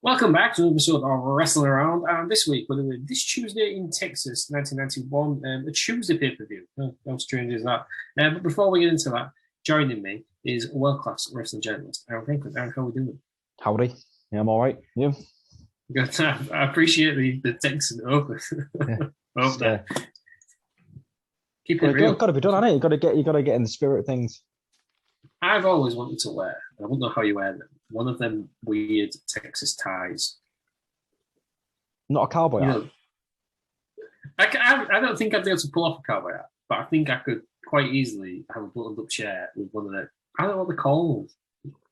Welcome back to an episode of Wrestling Around. And this week, we're doing this Tuesday in Texas, 1991, a Tuesday pay-per-view. How strange is that? But before we get into that, joining me is world-class wrestling journalist, Aaron Franklin. Aaron, how are we doing? Howdy. Yeah, I'm all right. You? Good. I appreciate the Texan open. Yeah. Keep it real. Got to be done, hasn't it? You got to get in the spirit of things. I've always wanted to wear, I don't know how you wear them, one of them weird Texas ties. Not a cowboy hat. I don't think I'd be able to pull off a cowboy hat, but I think I could quite easily have a buttoned-up shirt with one of the, I don't know what they're called.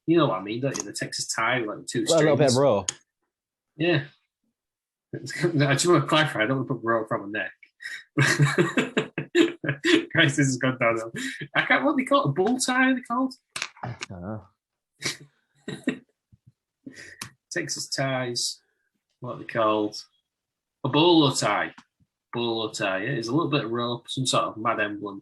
You know what I mean, don't you? The Texas tie with like two strings. A little bit of row. Yeah. I just want to clarify, I don't want to put row from my neck. Christ, this has gone downhill. I can't, what they call it? A bull tie, they called? I don't know. Texas ties, what are they called? A bolo tie. Bolo tie, yeah. It's a little bit of rope, some sort of mad emblem.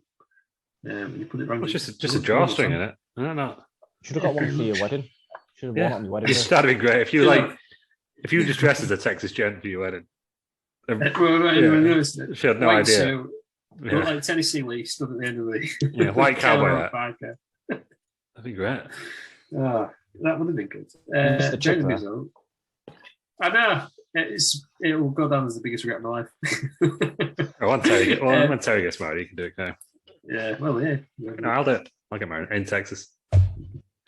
You put it around. Well, just a drawstring in it. I don't know. Should have got one for your wedding. Should have worn it on your wedding. That'd be great if you just dressed as a Texas gent for your wedding. She had no idea. Yeah. Like Tennessee Lee stood at the end of the white cowboy hat. That'd be great. That would have been good. I know. It will go down as the biggest regret of my life. When Terry gets married, he can do it now. Yeah, well, yeah. No, I'll do it. I'll get married in Texas.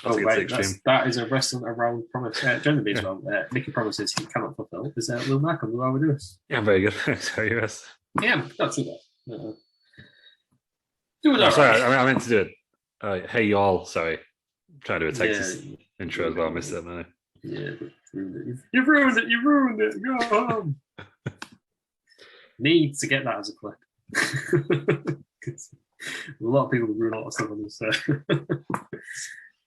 That is a wrestling around promise. Generally as well. Mickey promises he cannot fulfill. Is Lil Malcolm, who are we doing? Yeah, I'm very good. Sorry, yes. Yeah, not too bad. Sorry, I meant to do it. Hey y'all, sorry. I'm trying to do a Texas intro as well. I missed it, man. Yeah, you've ruined it. Go home. Need to get that as a clip. A lot of people ruin a lot of stuff on this.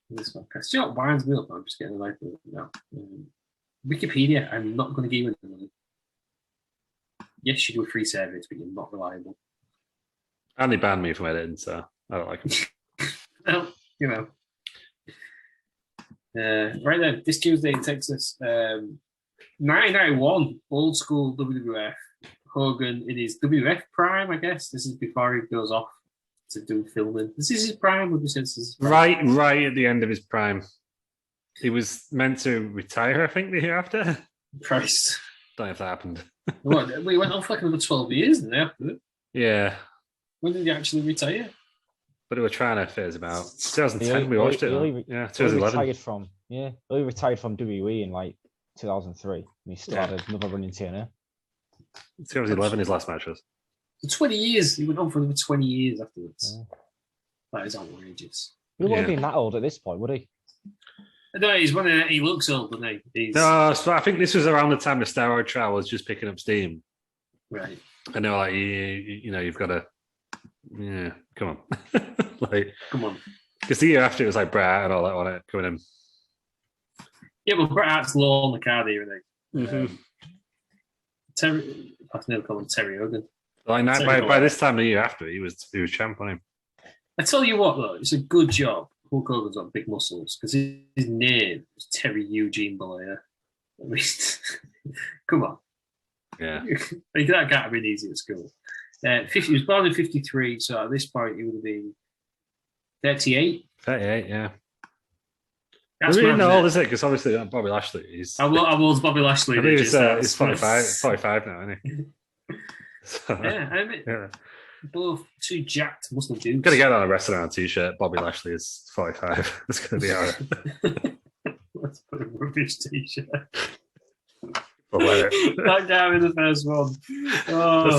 This podcast. You know what winds me up? I'm just getting a life now. Wikipedia, I'm not going to give you any money. Yes, you do a free service, but you're not reliable. And they banned me from editing, so I don't like them. Well, you know. Right then, this Tuesday in Texas, 1991, old school WWF. Hogan in his WWF prime, I guess. This is before he goes off to do filming. This is his prime, would you say this is his prime? Right at the end of his prime. He was meant to retire, I think, the year after. Christ. Don't know if that happened. What? We went on for like another 12 years, didn't after it? Yeah. When did he actually retire? But they were trying to phase him out. 2010, we watched it. 2011. He retired from WWE in like 2003. And he started another run in TNA. 2011, his last match was. For 20 years. He went on for another 20 years afterwards. Yeah. That is outrageous. He wouldn't have been that old at this point, would he? No, he looks old, doesn't he? No, so I think this was around the time the steroid trial was just picking up steam. Right. And they were like, you've got to, come on. Come on. Because the year after it was like Bret Hart and all that on it coming in. Yeah, well, Bret Hart's low on the card here, I think. Mm-hmm. Terry, I can never call him Terry Hogan. By this time the year after, he was champ on him. I tell you what, though, it's a good job. Hulk Hogan's got big muscles because his name is Terry Eugene Bollea. I mean, come on. Yeah. That can't have been easy at school. He was born in 53, so at this point he would have been 38. 38, yeah. That's really old, is it? Because obviously Bobby Lashley. I'm old Bobby Lashley. I think he's 45 now, isn't he? So, I mean, both two jacked muscle dudes. Gonna get on a wrestling on a t-shirt. Bobby Lashley is 45. It's gonna be alright. Let's put a rubbish t-shirt. That down in the first one. Oh.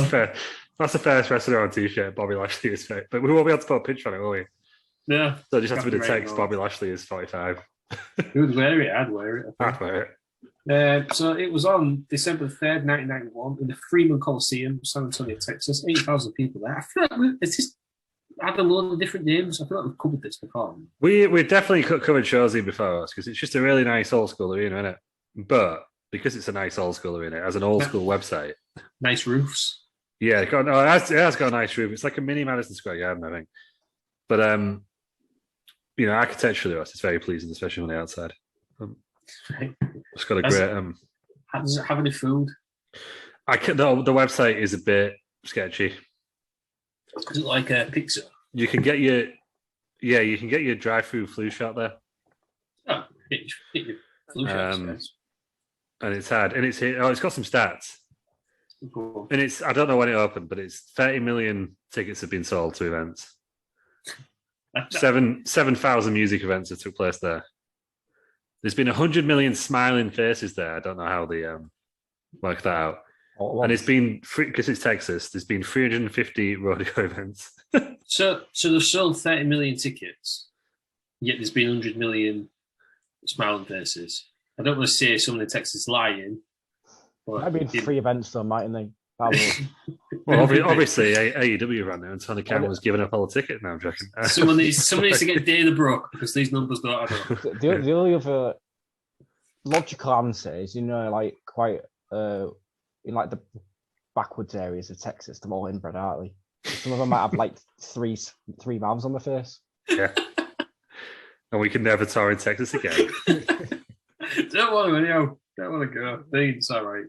That's the first wrestler on t-shirt. Bobby Lashley is fake, but we won't be able to put a picture on it, will we? No. So it just has to be the text. Bobby Lashley is 45. Who would wear it? I'd wear it. I'd wear it. So it was on December 3rd, 1991, in the Freeman Coliseum, San Antonio, Texas. 8,000 people there. I feel like it's just had a load of different names. I feel like we've covered this before. We definitely covered shows here before us because it's just a really nice old school arena, isn't it? But because it's a nice old school arena, it has an old school website. Nice roofs. Yeah, it has got a nice roof. It's like a mini Madison Square Garden, I think. But architecturally, it's very pleasing, especially on the outside. It's got a great. Does it have any food? The website is a bit sketchy. Is it like a pizza? You can get your drive-through flu shot there. Oh, get your flu shot. And it's had, and it's got some stats. Cool. And I don't know when it opened, but it's 30 million tickets have been sold to events. 7,000 music events that took place there. There's been 100 million smiling faces there. I don't know how they work that out. And it's been because it's Texas. There's been 350 rodeo events. So they've sold 30 million tickets, yet there's been 100 million smiling faces. I don't want to say someone in Texas lying. But I've been 3 events though, mightn't they? Well, obviously, AEW ran there, and Tony Khan was giving up all the ticket now. Do you reckon? Someone needs to get Dana Brooke because these numbers don't add up. The only other logical answer is, like quite in like the backwards areas of Texas, they're all inbred, aren't they? Some of them might have like three mouths on their face. Yeah, and we can never tour in Texas again. Don't want to anyhow. Don't want to go. It's all right.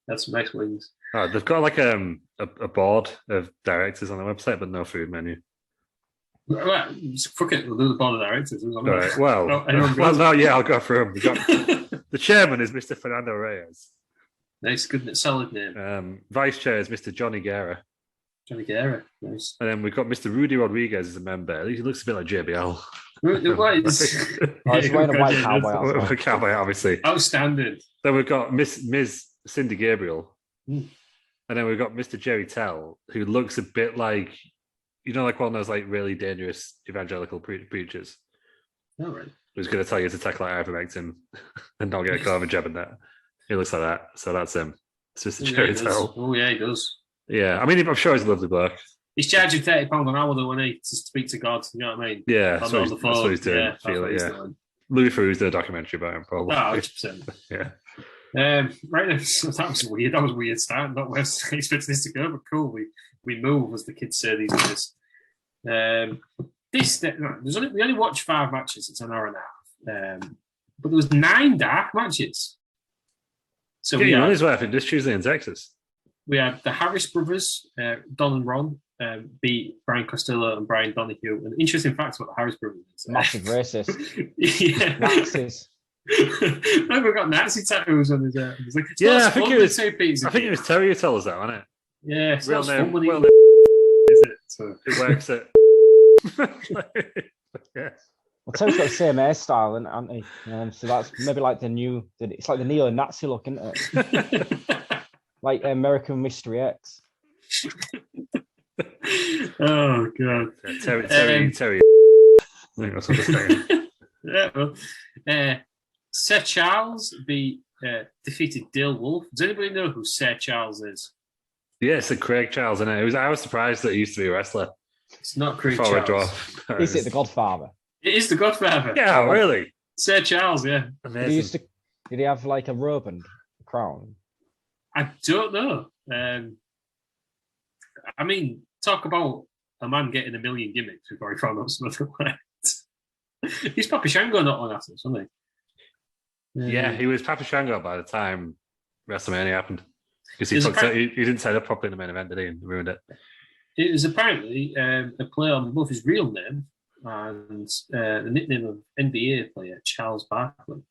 That's some nice wings. Oh, they've got like a board of directors on the website, but no food menu. Right, fuck it, we'll do the board of directors. All right. Well, I'll go through them. The chairman is Mr. Fernando Reyes. Nice, good, solid name. Vice chair is Mr. Johnny Guerra. Johnny Guerra, nice. And then we've got Mr. Rudy Rodriguez as a member. He looks a bit like JBL. He's wearing a white cowboy. Cowboy, obviously. Outstanding. Then we've got Ms. Cindy Gabriel. And then we've got Mr. Jerry Tell, who looks a bit like, like one of those like really dangerous evangelical preachers. All right. Who's going to tell you to take like ivermectin and not get a COVID jab in that. He looks like that. So that's him. It's Mr. Jerry Tell. Oh, yeah, he does. Yeah. I mean, I'm sure he's a lovely bloke. He's charging £30 an hour, though, when he to speak to God. You know what I mean? Yeah. That's what he's doing. Yeah. Louis Theroux's doing a documentary about him, probably. Oh, 100%. Yeah. Right now, so that was weird. That was weird start. Not where I expected this to go, but cool. We move, as the kids say these days. We only watched 5 matches. It's an hour and a half. But there was 9 dark matches. So you know his way, I think, this Tuesday in Texas. We had the Harris brothers, Don and Ron, beat Brian Costello and Brian Donahue. And interesting facts about the Harris brothers. Massive racist. Yeah. Nazis. We've got Nazi tattoos on his arm. Like, I think it was Terry who told us that, wasn't it? Yeah, real name. Is it? So. It works it. Yeah. Well, Terry's got the same hairstyle, hasn't he? So that's maybe like it's like the neo-Nazi look, isn't it? Like American Mystery X. Oh god. Terry. I think that's what they're saying. Yeah, well, Seth Charles defeated Dale Wolf. Does anybody know who Seth Charles is? Yeah, it's Craig Charles, isn't it? I was surprised that he used to be a wrestler. It's not Craig Charles. Is it the Godfather? It is the Godfather. Yeah, really? Seth Charles, yeah. Amazing. Did he have like a robe and a crown? I don't know. I mean, talk about a man getting a million gimmicks before he found out something like that. He's Papa Shango not on Athens, wasn't he? Yeah, he was Papa Shango by the time WrestleMania happened. Because he didn't set up properly in the main event, did he? And ruined it. It was apparently a play on both his real name and the nickname of NBA player Charles Barkley.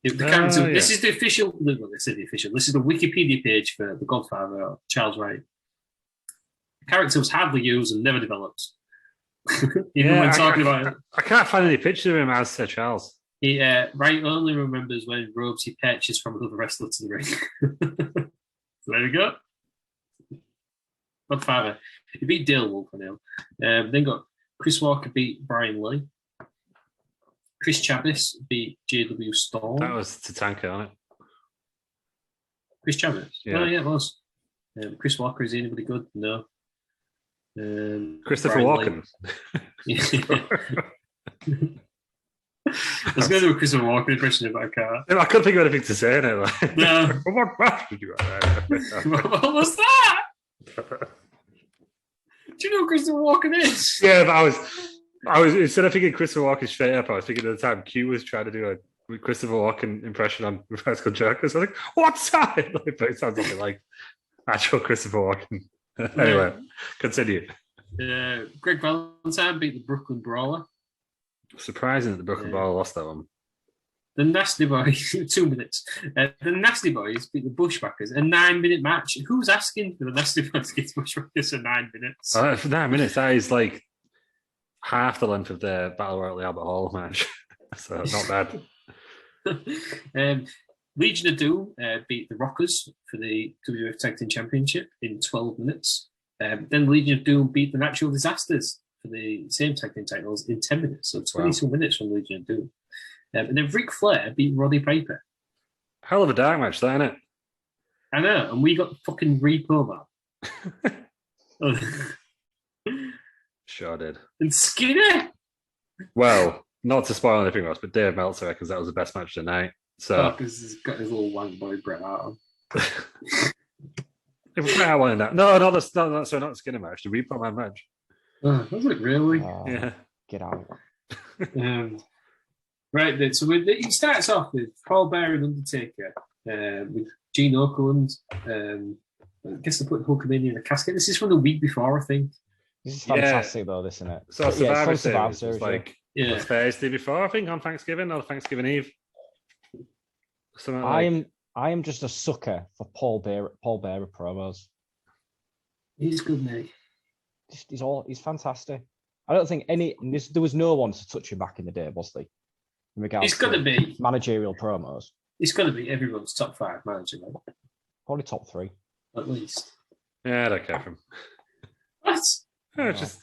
This is the official. Well, they say the official. This is the Wikipedia page for The Godfather, Charles Wright. The character was hardly used and never developed. Even when talking about it. I can't find any picture of him as Sir Charles. Wright only remembers when robes he purchased from another wrestler to the ring. So there we go. Godfather. He beat Dale Wolf for now. Then got Chris Walker beat Brian Lee. Chris Chavis beat JW Storm. That was Tatanka, wasn't it? Chris Chavis? Yeah. Oh, yeah, it was. Chris Walker, is anybody good? No. Christopher Walken. I was going to do a Christopher Walken impression, but I can't. I couldn't think of anything to say now. No. What match did you have? What was that? Do you know who Christopher Walken is? Yeah, but I was instead of thinking Christopher Walken straight up, I was thinking at the time Q was trying to do Christopher Walken impression on Practical Jokers. I was like, what's that? But it sounds like actual Christopher Walken. Anyway, continue. Greg Valentine beat the Brooklyn Brawler. Surprising that the Brooklyn Brawler lost that one. The Nasty Boys, 2 minutes. The Nasty Boys beat the Bushwhackers, a 9-minute match. Who's asking for the Nasty Boys to get Bushwhackers for 9 minutes? For 9 minutes, that is like half the length of the Battle Royal at the Albert Hall match. So not bad. Legion of Doom beat the Rockers for the WWF Tag Team Championship in 12 minutes. Then Legion of Doom beat the Natural Disasters for the same tag team titles in 10 minutes. So 22 minutes from Legion of Doom. And then Ric Flair beat Roddy Piper. Hell of a dark match, that, isn't it? I know, and we got the fucking repo that. Sure did. And Skinner. Well, not to spoil anything else, but Dave Meltzer reckons that was the best match tonight. So because he's got his little wank boy Bret Hart on. If Bret Hart won that, no, not the Skinner match, the Repo Man match. Was it really? Yeah. Get out. Right then, so it starts off with Paul Bearer and Undertaker, with Gene Okerlund. I guess they put Hulkamania in a casket. This is from the week before, I think. This is fantastic, though, this, isn't it? So Survivor Series was like the Thursday before, I think, on Thanksgiving or Thanksgiving Eve. I am just a sucker for Paul Bearer promos. He's good, mate. He's fantastic. I don't think there was no one to touch him back in the day, was there? In regards He's got to be managerial promos. He's got to be everyone's top 5 manager, right? Probably top 3, at least. Yeah, I don't care for him. What? Oh, just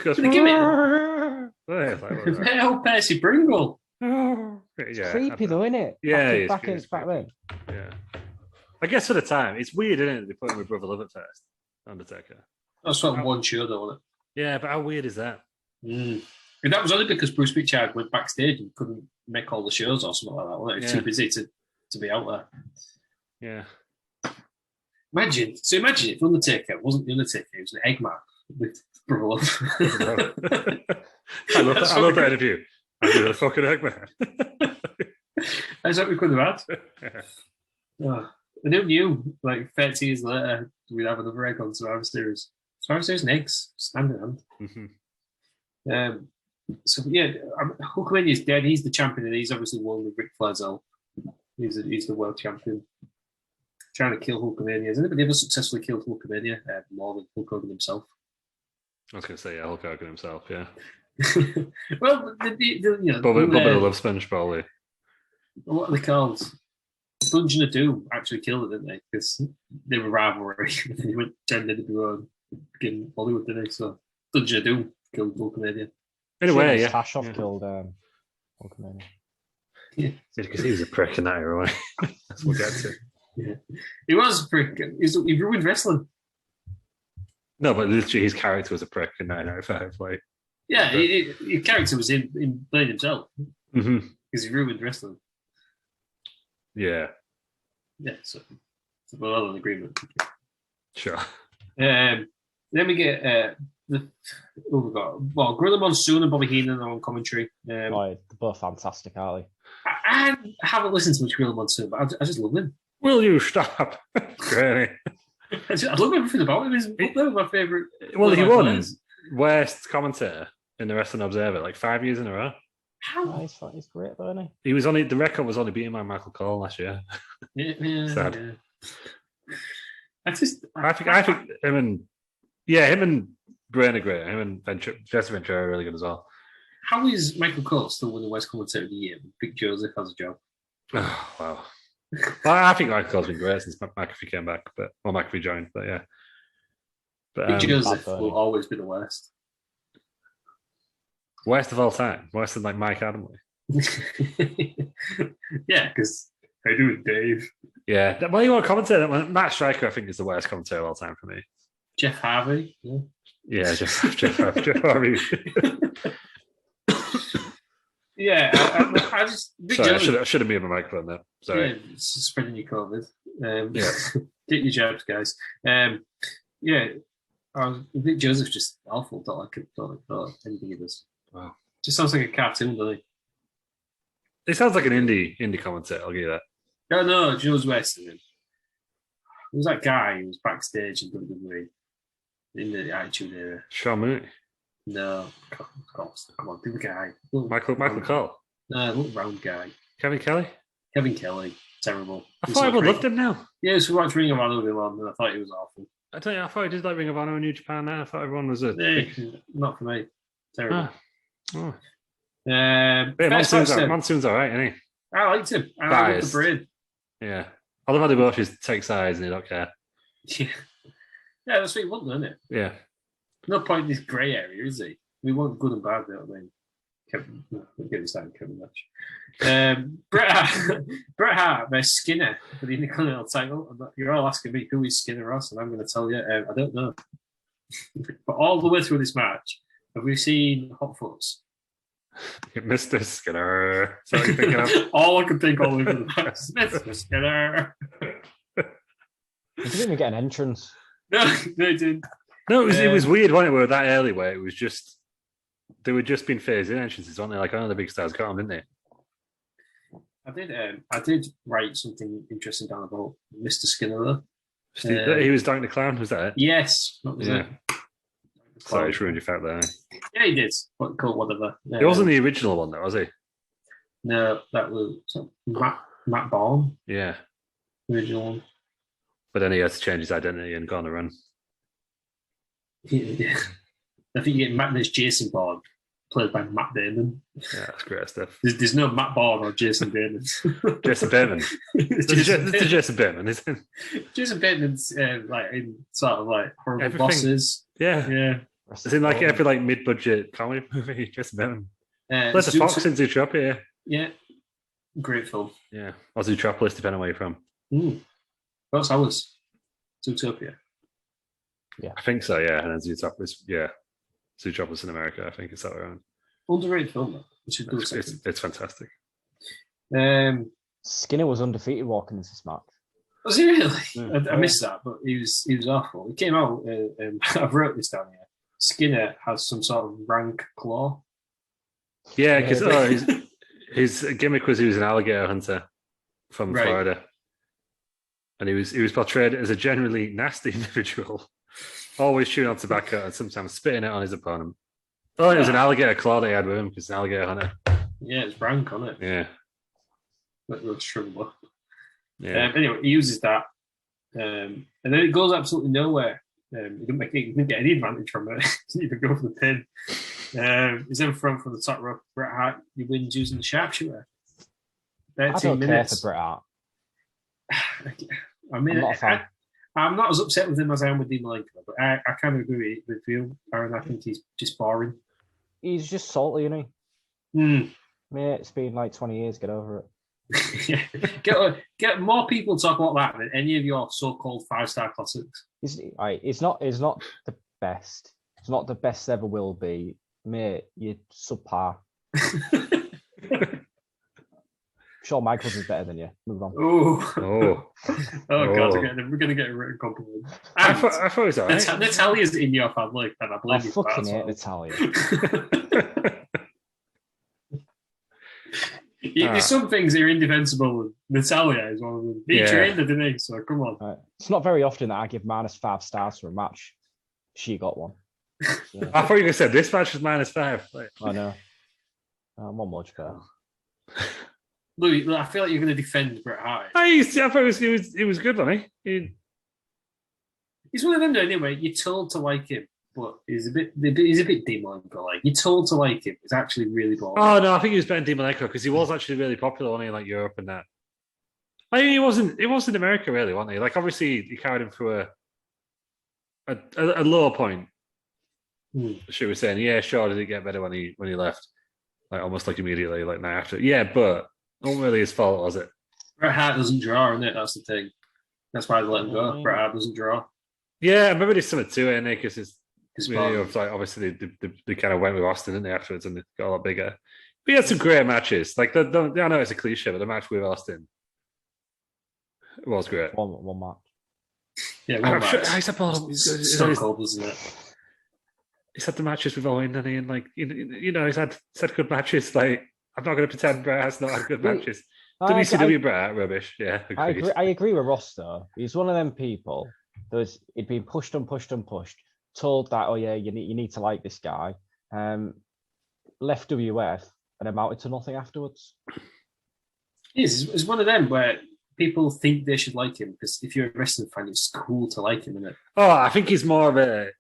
goes. Give it. Old Percy Pringle. Yeah, it's creepy though, isn't it? Yeah, back then. Yeah, I guess for the time, it's weird, isn't it? They put him with Brother Love at first, Undertaker. That's not one show, though, wasn't Yeah, but how weird is that? And that was only because Bruce Pritchard went backstage and couldn't make all the shows or something like that. Wasn't it? He was too busy to be out Yeah. there. Imagine if Undertaker wasn't the Undertaker, he was an Eggman with Brother Love. I love that interview. I'm a fucking Eggman. That's what we could have had. And who knew, like 30 years later, we'd have another egg on Survivor Series. Survivor Series and eggs, hand in hand. Mm-hmm. So yeah, Hulkamania's dead. He's the champion, and he's obviously won with Ric Flair's help. He's the world champion. Trying to kill Hulkamania. Has anybody ever successfully killed Hulkamania more than Hulk Hogan himself? I was going to say, yeah, Hulk Hogan himself, yeah. Well, Bobby the Love Sponge, probably. What are they called? Dungeon of Doom actually killed it, didn't they? Because they were rivalry. He went 10 minutes ago in Hollywood, didn't he? So Dungeon of Doom killed Hulkamania. Anyway, yeah. Tashoff killed Hulkamania. Yeah, because he was a prick in that era. That's what we'll get to. Yeah. He was a prick. He ruined wrestling. No, but literally his character was a prick in 1995. Like, yeah, his character was in playing himself because he ruined wrestling. Yeah. Yeah, so we're all in agreement. Sure. Then we get we've got Gorilla Monsoon and Bobby Heenan are on commentary. They're both fantastic, aren't they? I haven't listened to much Gorilla Monsoon, but I just love him. Will you stop? Great. I love everything about him. He's one of my favourite. Well, he won worst commentator in the Wrestling Observer like 5 years in a row. How? He's great, though, isn't he? He was the record was only beaten by Michael Cole last year. Yeah, sad. Yeah. I think him and Brian are great. Him and Jesse Ventura are really good as well. How is Michael Cole still winning West Commentator of the Year? Big Joseph has a job. Oh, wow. Well, I think Michael Cole's been great since McAfee came back, McAfee joined, but yeah. But, Big Joseph will always be the worst. Worst of all time? Worse than like Mike Adamley? Yeah, because I do it, Dave. Yeah. Well, you want to commentate? Matt Stryker, I think, is the worst commentator of all time for me. Jeff Harvey. Yeah, Jeff Harvey. Yeah, I just... Sorry, I should have been on my microphone there. Sorry. Yeah, it's spreading your COVID. Yeah. Get your jabs, guys. Yeah, Vic Joseph's just awful. Don't like anything he does. Wow. Just sounds like a cartoon, doesn't It sounds like an indie commentator. I'll give you that. No, Jules West. It was that guy who was backstage in WWE in the Attitude Era. Sean Mooney. No, come on, big guy. Michael Cole. No, little round guy. Kevin Kelly. Terrible. I thought everyone loved him now. Yeah, so we watched Ring of Honor with him on, and I thought he was awful. I tell you, I thought he did like Ring of Honor in New Japan. Now I thought everyone was not for me. Terrible. Oh. Monsoon's all right, isn't he? I liked him. I liked the braid. Yeah. I love how they both just take sides and they don't care. Yeah, that's what you want, isn't it? Yeah. No point in this grey area, is he? We want good and bad, you know what I mean? Kevin, we'll get this out of Kevin Nash. Bret Hart versus Skinner for the Intercontinental title. You're all asking me who is Skinner Ross, and I'm going to tell you, I don't know. But all the way through this match, have we seen Hot Fuzz? Mr. Skinner. That's what you're thinking of. All I could think of was Mr. Skinner. He didn't even get an entrance. No, they didn't. No, it was weird, wasn't it? We were that early where it was just they were just being phased in entrances, weren't they? Like, I know the big stars got them, didn't they? I did write something interesting down about Mr. Skinner, though. He was Dyke the Clown, was that it? Yes. What was it? Sorry, I just ruined your fact there. Yeah, he did. Whatever. It wasn't the original one, though, was he? No, that was Matt Bourne. Yeah. Original one. But then he had to change his identity and go on a run. Yeah. I think you get there's Jason Bourne, played by Matt Damon. Yeah, that's great stuff. There's no Matt Bourne or Jason Bateman. Jason Bateman. It's Jason Bateman, isn't it? Jason Bateman's like in sort of like horrible Everything. bosses. Yeah. It's in like every like mid-budget comedy movie. Jason Bateman. There's a Fox in Zootropia. Yeah. Great film. Yeah. Or Zootropolis, depending on where you're from. That's ours. Zootopia. Yeah. I think so, yeah. And then Zootropolis, yeah. Zootropolis in America, I think it's that around. Underrated film, though. It's fantastic. Skinner was undefeated walking into this match. Was he really? I missed that, but he was awful. He came out, I've wrote this down here. Skinner has some sort of rank claw. Yeah, because his gimmick was he was an alligator hunter from Florida. And he was portrayed as a generally nasty individual, always chewing on tobacco and sometimes spitting it on his opponent. Oh, it was an alligator claw that he had with him because an alligator hunter. Yeah, it's rank on it. Yeah. Let's shrivel up. Yeah. Anyway, he uses that. And then it goes absolutely nowhere. He didn't get any advantage from it. He didn't even go for the pin. He's then from the top rope. Bret Hart, he wins using the sharpshooter. 13 I don't minutes. care for Bret Hart. I mean, I'm not a fan. I'm not as upset with him as I am with Dean Malenko, but I kind of agree with you, Aaron. I think he's just boring. He's just salty, isn't he? Mate, it's been like 20 years. Get over it. Get more people talk about that than any of your so-called 5-star classics. It's not the best. It's not the best ever will be. Mate, you're subpar. Shawn Michaels is better than you. Move on. Oh God! We're going to get a written compliment. I thought it was all right. Natalia's in your family, and I blame you for that. I fucking hate Natalia. There's some things that are indefensible. Natalia is one of them. He trained her, didn't he? So come on. It's not very often that I give -5 stars for a match. She got one. So. I thought you said this match was -5. Like, I know. I'm not much better. Louis, I feel like you're going to defend Bret Hart. I thought it was good, wasn't he? He's one of them, though, anyway. You're told to like him, but he's a bit demon. But like you're told to like him, it's actually really boring. Oh no, I think he was better than Dean Malenko because he was actually really popular, wasn't he? Like Europe and that. I mean, it wasn't America really, wasn't he? Like obviously he carried him through a lower point. She was saying, yeah, sure, did it get better when he left? Like almost like immediately, like now after. Yeah, but not really his fault, was it? Bret Hart doesn't draw, isn't it? That's the thing. That's why they let him go. Bret Hart doesn't draw. Yeah, I remember there's something to it, because it's like obviously they kind of went with Austin, didn't they, afterwards, and it got a lot bigger. But he had some great matches. Like I know it's a cliche, but the match with Austin was great. One match. Yeah, one match. I suppose Stone Cold, isn't it? He's had the matches with Owen, and like he's had good matches. Like I'm not going to pretend Bret Hart's not had good matches. I Bret Hart, rubbish. Yeah, agreed. I agree with Ross, though. He's one of them people he'd been pushed, told that, oh, yeah, you need to like this guy. Left WF and amounted to nothing afterwards. It's one of them where people think they should like him because if you're a wrestling fan, it's cool to like him, isn't it? Oh, I think he's more of a...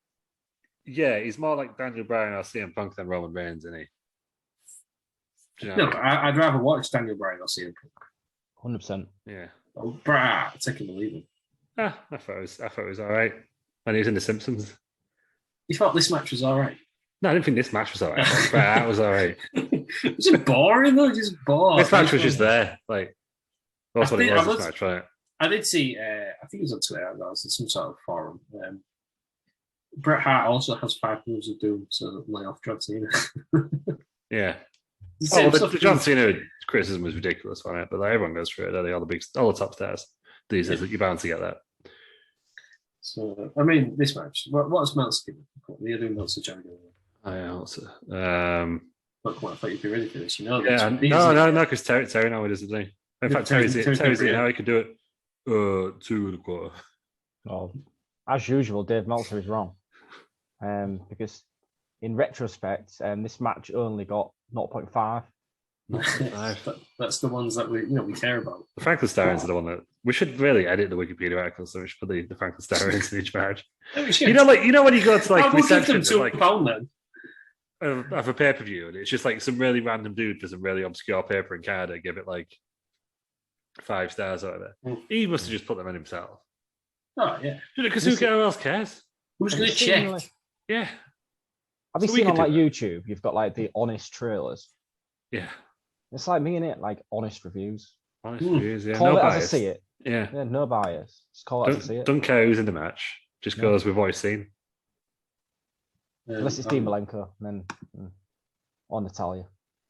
Yeah, he's more like Daniel Bryan or CM Punk than Roman Reigns, isn't he? You know? No, I'd rather watch Daniel Bryan or CM Punk. 100%. Yeah. Oh, brah, I can believe him. I thought it was all right. And he was in The Simpsons. You thought this match was all right? No, I didn't think this match was all right. Bret Hart was all right. Was it boring though? Just bored. This match was just there. Like, that's what it was, this match, right? I did see, I think it was on Twitter, that was some sort of forum. Bret Hart also has 5 moves of doom, so lay off John Cena. Yeah. The John Cena criticism was ridiculous on it, but like, everyone goes through it. All the top stars these days, you're bound to get that. So, I mean, this match, what's Meltzer given? The other Meltzer John given? Oh, yeah, also. I thought you'd be ready for this, you know? Yeah, no, because Terry now doesn't he? In fact, Terry's in how he could do it. 2.25. Well, as usual, Dave Meltzer is wrong. Because in retrospect, this match only got 0.5. That's the ones that we care about. The Franklin Starrins are the one that we should really edit the Wikipedia article, so we should put the Franklin Starrins in each match. You know when you go to like reception then. Of a pay-per-view, and it's just like some really random dude for some really obscure paper in Canada give it like 5 stars or whatever. He must have just put them in himself. Oh yeah, because who else cares? Who's going to check? Yeah. Have you seen on like YouTube? You've got like the honest trailers. Yeah. It's like me in it, like honest reviews. Honest reviews, yeah. Call no it bias. As I see it. Yeah. No bias. Just call it as I see it. Don't care who's in the match. Just goes with what he's seen. Unless it's Dean Malenko, then or Natalia.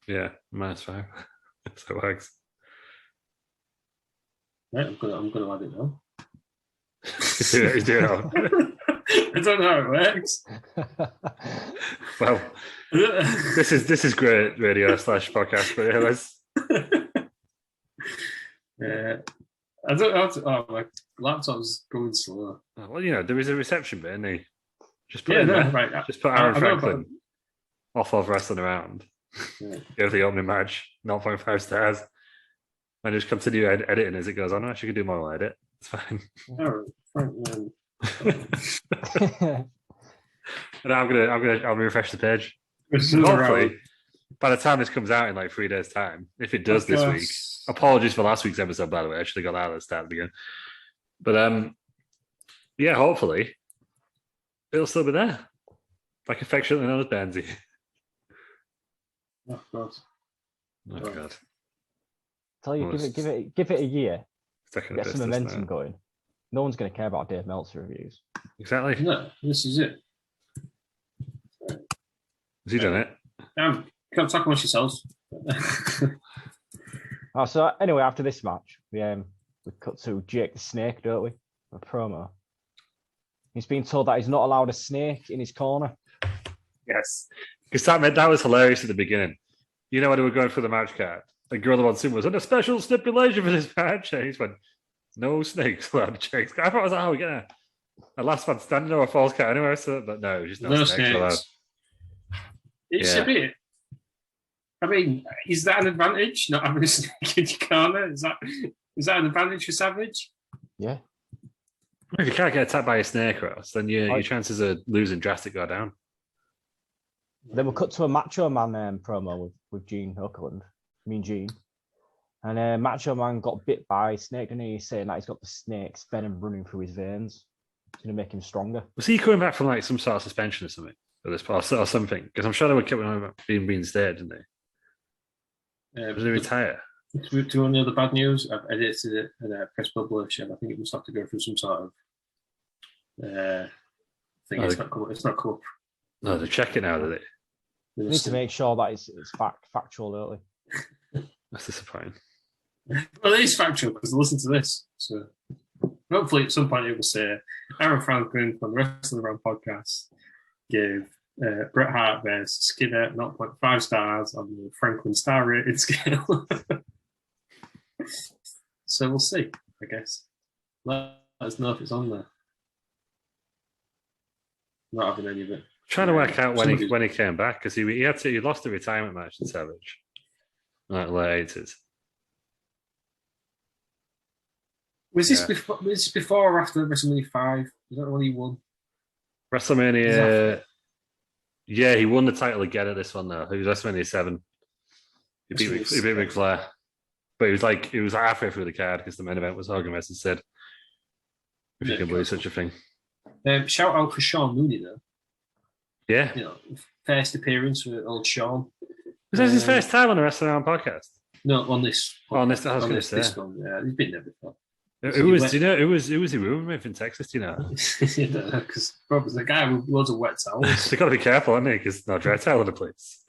Yeah, -5. So it works. Right, I'm gonna add it now. He's doing it. I don't know how it works. Well, this is great radio / podcast, but yeah, I don't know how to. Oh, my laptop's going slow. Well, there is a reception bit, isn't he? Just put right. Just put Aaron Franklin off of wrestling around. Yeah. Go to the opening match, 0.5 stars, and just continue editing as it goes on. I actually could do more edit. It's fine. Aaron Franklin. And I'll refresh the page. Hopefully, by the time this comes out in like 3 days' time, if it does this week, apologies for last week's episode, by the way. I should have got that at the start again. But yeah, hopefully it'll still be there, like affectionately known as Benzie. Oh God! Oh God! Tell you, give it a year. Get some momentum going. No one's going to care about Dave Meltzer reviews. Exactly. No, this is it. Has he done it? Can't talk amongst yourselves. So anyway, after this match, we cut to Jake the Snake, don't we? A promo. He's been told that he's not allowed a snake in his corner. Yes, because that was hilarious at the beginning. When they were going through the match card, and Gorilla Monsoon was under special stipulation for this match, and he's went, no snakes allowed to check. I thought it was how we get a last man standing or a false count anywhere, but no, just no snakes allowed. It should be. I mean, is that an advantage? Not having a snake in your corner? Is that an advantage for Savage? Yeah. If you can't get attacked by a snake, Ross, then your chances of losing drastically go down. Then we'll cut to a Macho Man promo with Gene Okerlund. Gene. And Macho Man got bit by a snake, and he's saying that he's got the snake's venom running through his veins. It's going to make him stronger. Was he coming back from like some sort of suspension or something? Or something? Because I'm sure they were kept on being reinstated, didn't they? Did he retire? Do you want to know the bad news? I've edited it and press publish, and I think it must have to go through some sort of thing. It's not come up. No, they're checking out of it. We need to make sure that it's factual, don't we? That's disappointing. Well, it is factual because listen to this. So hopefully at some point it will say Aaron Franklin from the Wrestling Around podcast gave Bret Hart versus Skinner, 0.5 stars on the Franklin star rating scale. So we'll see, I guess. Let us know if it's on there. Not having any of it. Trying to work out when he came back because he lost the retirement match in Savage, like late 80s. Was this before or after WrestleMania 5? Is that when he won? WrestleMania. Exactly. Yeah, he won the title again at this one though. He was WrestleMania 7. He beat Ric Flair. But it was halfway through the card because the main event was Hogan versus Sid. If you can believe such a thing. Shout out for Sean Mooney though. Yeah. First appearance with old Sean. Was this his first time on the Wrestling Around podcast? No, on this. I was going to say. This one, yeah, he's been there before. Who was he rooming with in Texas? Do you know? Because Robert's the guy with loads of wet towels. They got to be careful, haven't they? Because no dry towel in the place.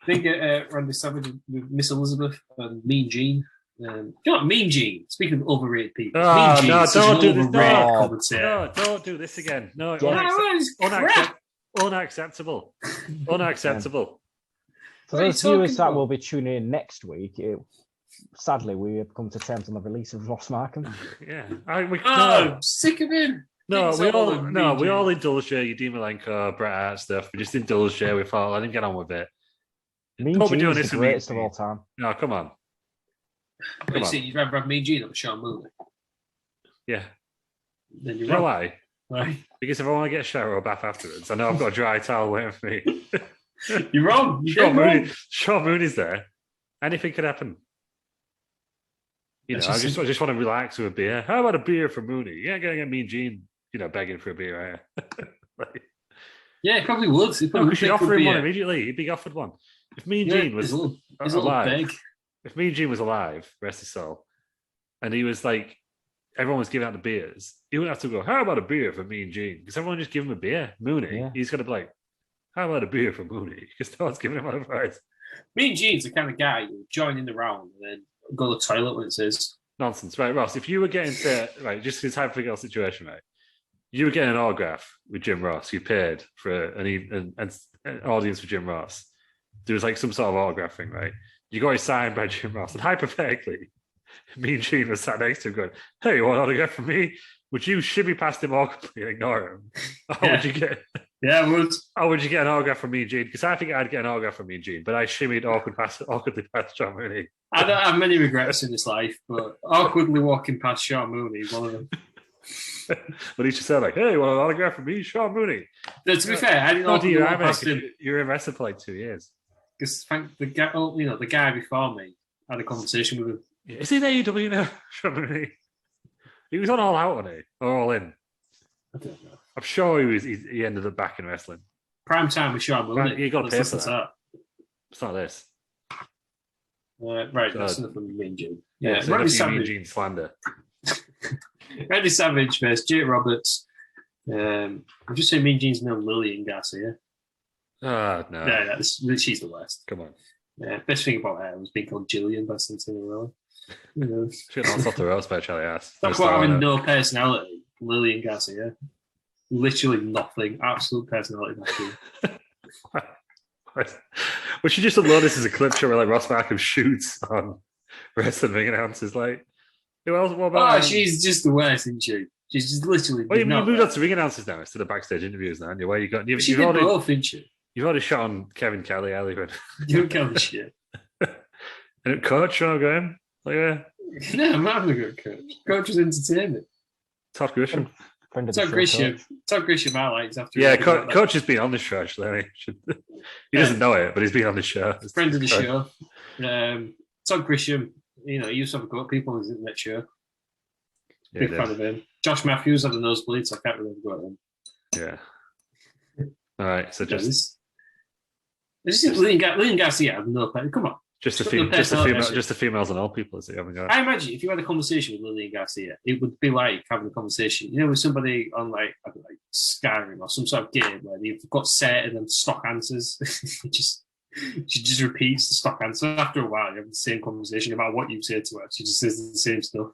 Think Randy Savage with Miss Elizabeth and Mean Gene. You know what, Mean Gene? Speaking of overrated people, Mean Gene is don't do this. No, don't do this again. No, unacceptable. Unacceptable. For those viewers that will be tuning in next week, sadly, we have come to terms on the release of Ross Markham. Yeah, I'm sick of him. No, we all indulge here. You Malenko, Bret Hart stuff. We just indulge here. We thought, let him get on with it. Mean Gene is the greatest of all time. No, come on. You'd rather have Mean Gene or Sean Mooney? Yeah. Then you're wrong. Why? Because if I want to get a shower or a bath afterwards, I know I've got a dry towel waiting for me. You're wrong. Sean Mooney's there. Anything could happen. I just want to relax with a beer. How about a beer for Mooney? You ain't going to get Mean Gene, begging for a beer, are you? Yeah, he probably would. Because you'd offer him one immediately. He'd be offered one. If Mean Gene was alive, if Mean Gene was alive, rest his soul, and he was like, everyone was giving out the beers, he wouldn't have to go, how about a beer for Mean Gene? Because everyone just give him a beer. Mooney, he's going to be like, how about a beer for Mooney? Because no one's giving him advice. Mean Gene's the kind of guy who join in the round and then go to the toilet when it says. Nonsense. Right, Ross, if you were getting to, just this hypothetical situation, right? You were getting an autograph with Jim Ross. You paid for an audience for Jim Ross. There was like some sort of autograph thing, right? You got it signed by Jim Ross. And hypothetically, me and Gene was sat next to him going, hey, you want an autograph from me? Would you shimmy past him awkwardly and ignore him? Or would you get... Yeah, I would. Or would you get an autograph from me and Gene? Because I think I'd get an autograph from me and Gene, but I shimmied awkwardly past Sean Mooney. I don't have many regrets in this life, but awkwardly walking past Sean Mooney is one of them. But he just said, like, hey, you want an autograph from me, Sean Mooney? No, to be fair, I didn't awkwardly walk past him. You're in wrestling for like 2 years. Because the guy before me had a conversation with him. Is he in AEW now, Sean Mooney? He was on All Out, wasn't he? Or All In? I don't know. I'm sure he ended up back in wrestling. Prime time with Sean Mooney. You got to pay for that. It's not this. Right, that's enough of Mean Gene. Yeah, so Randy Savage. Mean Gene slander. Randy Savage versus Jake Roberts. I'm just saying Mean Gene's no Lillian Garcia. No. Yeah, she's the worst. Come on. Yeah, best thing about her was being called Jillian by Santana Rowan. She got knocked off the ropes by Charlie Ass. That's why having no personality. Lillian Garcia. Literally nothing. Absolute personality. We should just upload this as a clip show where like Ross Markham shoots on wrestling ring announcers. Like, who else? What about? She's just the worst, isn't she? She's just literally. Well, you moved on to ring announcers now instead of backstage interviews now. Where you got? She did both, didn't she? You've already shot on Kevin Kelly earlier. You don't count the shit. And coach, Sean Graham. Like, no, I'm having a good coach. Coach was entertainment. Todd Grisham. Todd Grisham, I liked after. Yeah, coach has been on the show actually. He doesn't know it, but he's been on the show. Friend of the show. Todd Grisham, he used to have a go at people on his internet show. Big fan of him. Josh Matthews had a nosebleed, so I can't really go at him. Yeah. All right, so just Lillian Garcia had no plan. Come on. Just the females and old people, is it? I imagine if you had a conversation with Lillian Garcia, it would be like having a conversation, with somebody on like Skyrim or some sort of game where you've got set and then stock answers. She just repeats the stock answer. After a while, you have the same conversation about what you say to her. She just says the same stuff.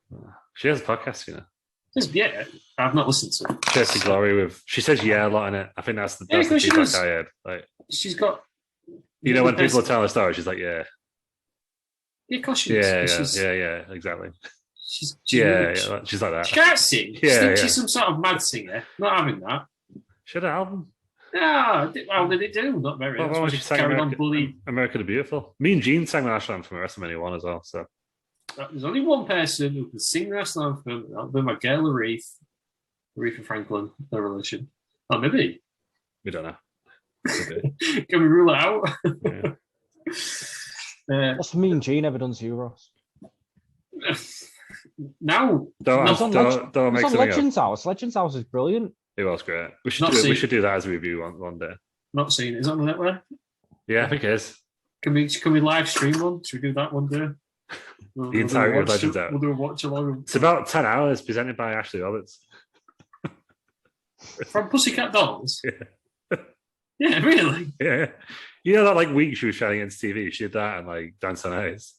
She has a podcast, Yeah, I've not listened to it. Chelsea Glory with. She says yeah a lot in it. I think that's the feedback I had. Like, she's got. When people are telling a story, she's like, yeah. Yeah, of course she is. Yeah, exactly. She's she's like that. She can't sing. She's some sort of mad singer. Not having that. She had an album. Yeah, how did it do? Not very. Well, she sang America the Beautiful. Me and Gene sang the national anthem from WrestleMania 1 as well. So there's only one person who can sing the national anthem. That'll be my girl, Aretha Franklin, no relation. Oh, maybe. We don't know. Can we rule it out? Yeah. What's Me and Gene ever done to you, Ross? No. Don't make something Legends House. Legends House is brilliant. It was great. We should do that as a review one day. Not seen it. Is it on the network? Yeah, I think it is. Can we live stream one? Should we do that one day? The entirety of Legends Out. We'll do a watch along. It's about 10 hours, presented by Ashley Roberts. From Pussycat Dolls? Yeah. Yeah, really? Yeah. You know that like week she was shining against TV? She did that and like Dance on Ice.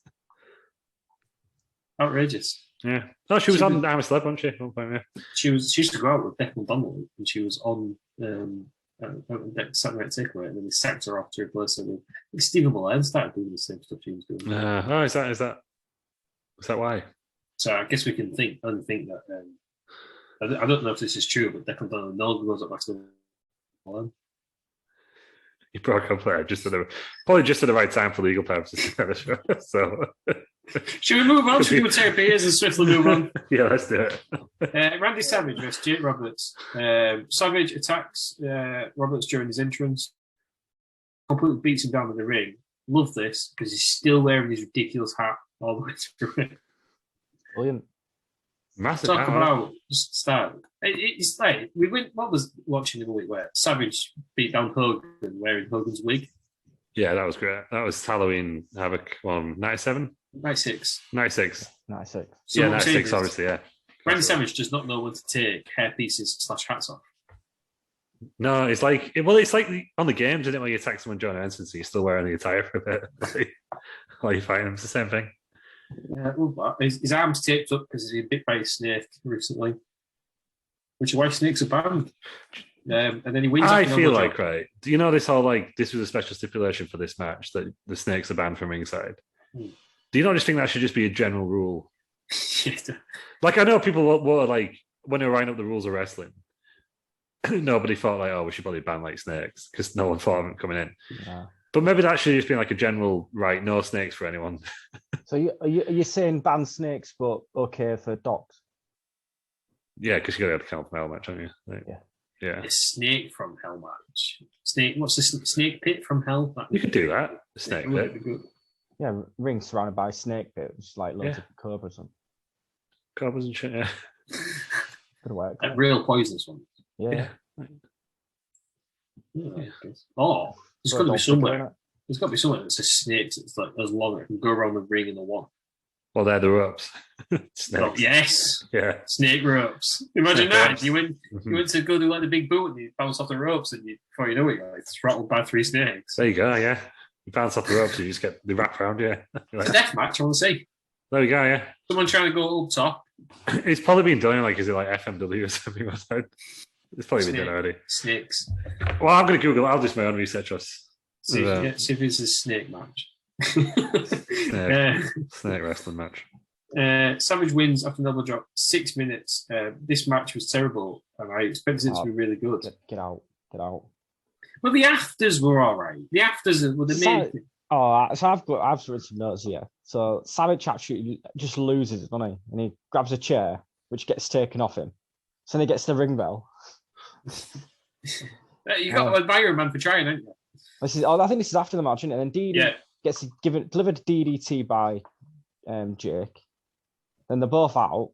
Outrageous. Yeah. No, she was on I'm a Celeb, wasn't she? At one point, yeah. She used to go out with Declan Donnelly and she was on Saturday Night Takeaway, and then they sacked her off to replace her with Stephen Mullane started doing the same stuff she was doing. Is that why? So I guess we can think that I don't know if this is true, but Declan Donnelly no goes up next to Mullane. He broke up there probably just at the right time for legal purposes. So, should we move on? Should we do a tape ears and swiftly move on? Yeah, let's do it. Randy Savage versus Jake Roberts. Savage attacks Roberts during his entrance, completely beats him down in the ring. Love this because he's still wearing his ridiculous hat all the way through it. Brilliant. Massive. Talk about just start. It's like we went. What was watching the week where Savage beat down Hogan wearing Hogan's wig? Yeah, that was great. That was Halloween Havoc on 97? 96. 96. 96. So yeah, 96, obviously, yeah. Randy Savage does not know when to take hair pieces / hats off. No, it's like on the games, isn't it? When you attack someone John Henson, so you're still wearing the attire for a bit. While you fight him, it's the same thing. Yeah, his arms taped up because he's been bit by a snake recently, which is why snakes are banned. And then he wins. I feel like, right? Do you know this whole this was a special stipulation for this match that the snakes are banned from ringside? Do you not just think that should just be a general rule? Like I know people were like when they were writing up the rules of wrestling, nobody thought we should probably ban like snakes because no one thought of them coming in. Yeah. But maybe that should just be like a general right, no snakes for anyone. So are you saying ban snakes, but okay for dogs? Yeah, because you got to have a count from hell match, haven't you? Like, yeah. A snake from hell match. Snake. What's the snake pit from hell? You could do that. The snake pit. Yeah, ring surrounded by a snake pit, just like loads of cobras and cobras and shit. Yeah. Could work. A real poisonous one. Yeah. Oh. There's got to be somewhere. There's got to be somewhere that's a snake that's like as long as it can go around the ring in the one. Well, they're the ropes. Snakes. Oh, yes. Yeah. Snake ropes. Imagine snake that. Ropes. You went to go do like the big boot and you bounce off the ropes and before you know it, you're like throttled by 3 snakes. There you go, yeah. You bounce off the ropes and you just get the wrap around, yeah. It's a death match, I want to see. There we go, yeah. Someone trying to go up top. It's probably been done is it like FMW or something? It's probably been done already. Snakes. Well, I'm going to Google it. I'll do my own research. See if it's a snake match. Snake wrestling match. Savage wins after another drop, 6 minutes. This match was terrible, and I expected it to be really good. Get out. Well, the afters were all right. The afters were the main thing. So I've written some notes here. So Savage actually just loses it, doesn't he? And he grabs a chair, which gets taken off him. So then he gets the ring bell. You got to admire a man for trying, haven't you? I think this is after the match, isn't it? And then DD gets delivered DDT by Jake. Then they're both out.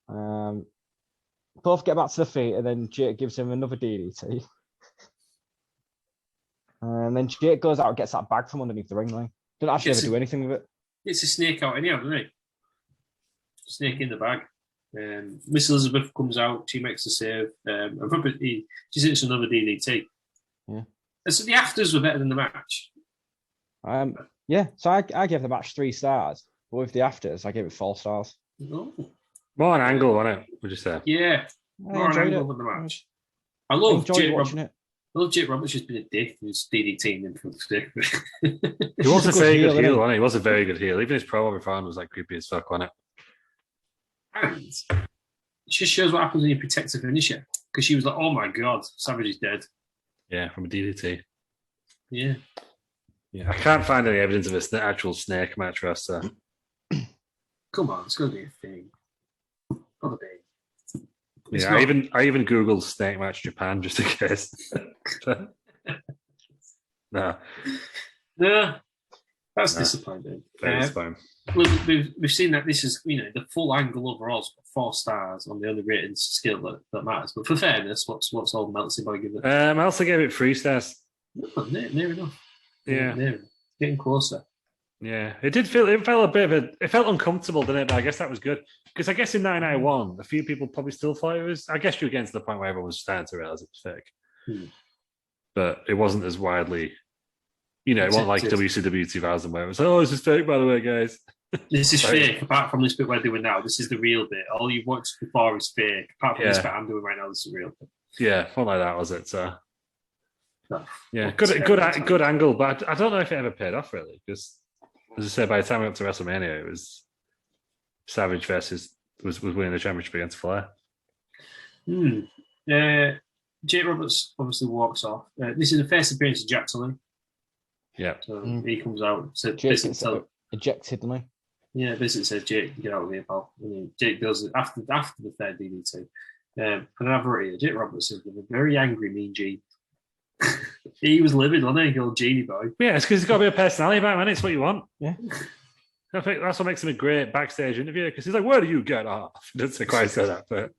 Both get back to the feet, and then Jake gives him another DDT. And then Jake goes out and gets that bag from underneath the ring line. Doesn't actually ever do anything with it. It's a snake out anyhow, doesn't it? Snake in the bag. Miss Elizabeth comes out, she makes a save. I remember she hits another DDT. Yeah. And so the afters were better than the match. Yeah, so I gave the match 3 stars, but with the afters, I gave it 4 stars. Oh. More an angle, wasn't it? Would you say? Yeah, more an angle with the match. I love Jake watching it. I love Jake Roberts just being a dick and just DDTing him from the stick. He was a very good heel, wasn't he? He was a very good heel. Even his promo before was like creepy as fuck, wasn't it? And it just shows what happens when you protect a finisher. Because she was like, oh my God, Savage is dead. Yeah, from a DDT. Yeah. I can't find any evidence of an actual snake match roster. Come on, it's going to be a thing. Gotta be. Yeah, I even googled snake match Japan just in case. No, that's disappointing. Very disappointing. We've seen that this is the full angle overall is 4 stars on the only rating scale that matters. But for fairness, what's old Meltzer boy give it? Meltzer gave it 3 stars. No, near enough. Yeah, near. Getting closer. Yeah, it felt a bit of it felt uncomfortable, didn't it? But I guess that was good because I guess in 1991, a few people probably still thought it was. I guess you're getting to the point where everyone was starting to realize it was fake, but it wasn't as widely. It wasn't like WCW 2000 where it was, oh, this is fake, by the way, guys. This is fake. Apart from this bit we're doing now, this is the real bit. All you've watched before is fake. Apart from this bit I'm doing right now, this is the real bit. Yeah, not like that, was it? So, yeah, good angle, but I don't know if it ever paid off really because. As I said, by the time we got to WrestleMania, it was Savage versus was winning the championship against Flair. Jake Roberts obviously walks off. This is the first appearance of Jack Tunney. Yeah. So he comes out. So ejected, didn't he? Yeah, basically says, Jake, get out of here, pal. And Jake does it after the third DDT. And I've wrote here, Jake Roberts is a very angry, mean G. He was livid, wasn't he? Old genie boy. Yeah, it's because he's got a bit of personality about him, and it's what you want. Yeah. I think that's what makes him a great backstage interviewer because he's like, "Where do you get off?" He doesn't quite say that, but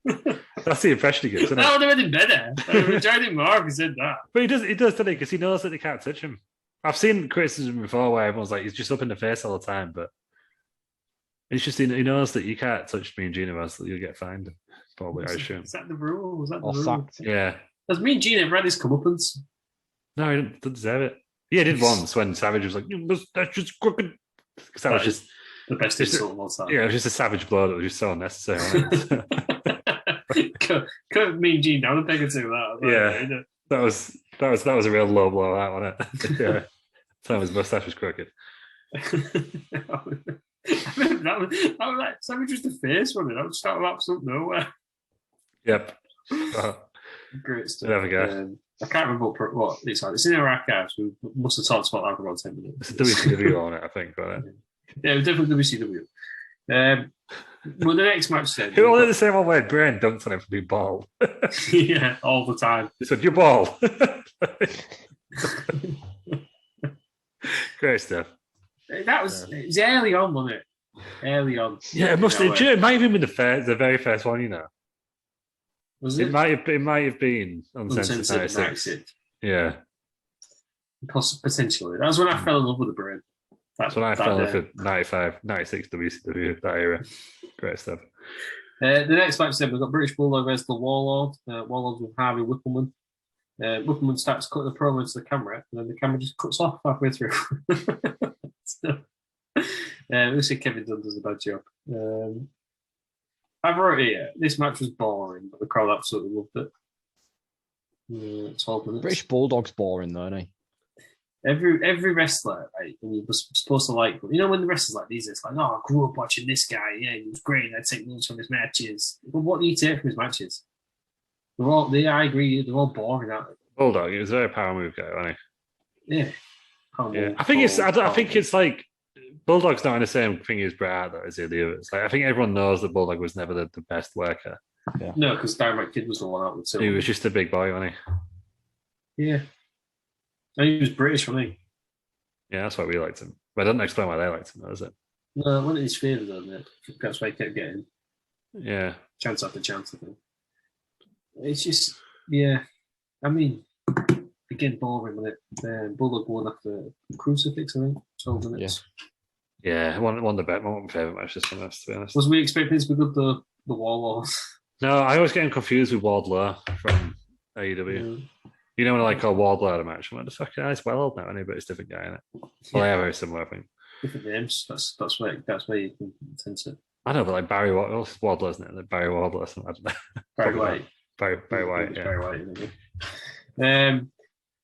that's the impression he gives. That would have been better. I would have enjoyed it more if he said that. But he does, doesn't he? Because he knows that they can't touch him. I've seen criticism before where everyone's like, he's just up in the face all the time, but it's just he knows that you can't touch me and Gina, else you'll get fined. Probably, I assume. Is that the rule? Was that the rule? Sacked. Yeah. Has me and Gina ever had his comeuppance? No, he didn't deserve it. Yeah, he did once when Savage was like, "That's just crooked." That was just the best insult of all time. Yeah, it was just a savage blow that was just so unnecessary. Cut me and Gene down and take it to that. Yeah, that was a real low blow. That wasn't it? Yeah, so his mustache was crooked. that was like Savage was the face, wasn't it? That was out of absolute nowhere. Yep. Great stuff. There we go. I can't remember what it's like. It's in our archives. We must have talked about that for about 10 minutes. It's WCW on it, I think. Right? Yeah, it was definitely WCW. Well, the next match said... Who only the same one where Brian dunked on him for being bald. Yeah, all the time. He said, "You're bald." Great stuff. It was early on, wasn't it? Early on. Yeah, it must have. It might have been the very first one, you know. Was it? It might have been Uncensored 96. Yeah. Potentially. That was when I fell in love with the brand. That's when I fell in love with 95, 96 WCW, that era. Great stuff. The next match then, we've got British Bulldog versus the Warlord. Warlord with Harvey Whippleman. Whippleman starts cutting the promo to the camera, and then the camera just cuts off halfway through. So, looks like Kevin Dunn does a bad job. I've wrote here, this match was boring, but the crowd absolutely loved it. 12 minutes. British Bulldog's boring though, isn't he? Every wrestler, right, and you're supposed to like, when the wrestlers like these, it's like, oh, I grew up watching this guy, yeah, he was great, I'd take notes from his matches. But what do you take from his matches? I agree, they're all boring, aren't they? Bulldog, he was a very power move guy, wasn't he? Yeah. I think it's like Bulldog's not in the same thing as Bret Hart, though, is he? The others. Like, I think everyone knows that Bulldog was never the best worker. Yeah. No, because Dynamite Kid was the one out with Silver. He was just a big boy, wasn't he? Yeah. And he was British, wasn't he? Yeah, that's why we liked him. But I don't explain why they liked him, though, is it? No, it wasn't his favourite, though, mate. That's why he kept getting chance after chance, I think. It's just, yeah. I mean, again, boring with it. Bulldog won after Crucifix, I think. 12 minutes. Yeah, one of my favourite matches from this, to be honest. Was we expecting to be good, the Warlord? No, I always get him confused with Wardlow from AEW. You know when I call Wardlow at a match, I'm like, the fuck, it's well old now, isn't he? But it's a different guy, isn't it? Well, they are very similar, I think. Different names. That's where you can sense it. I know, but like Barry Wardlow, isn't it? Like Barry Wardlow or something. I don't know. Barry White. Barry White. Yeah. Barry White.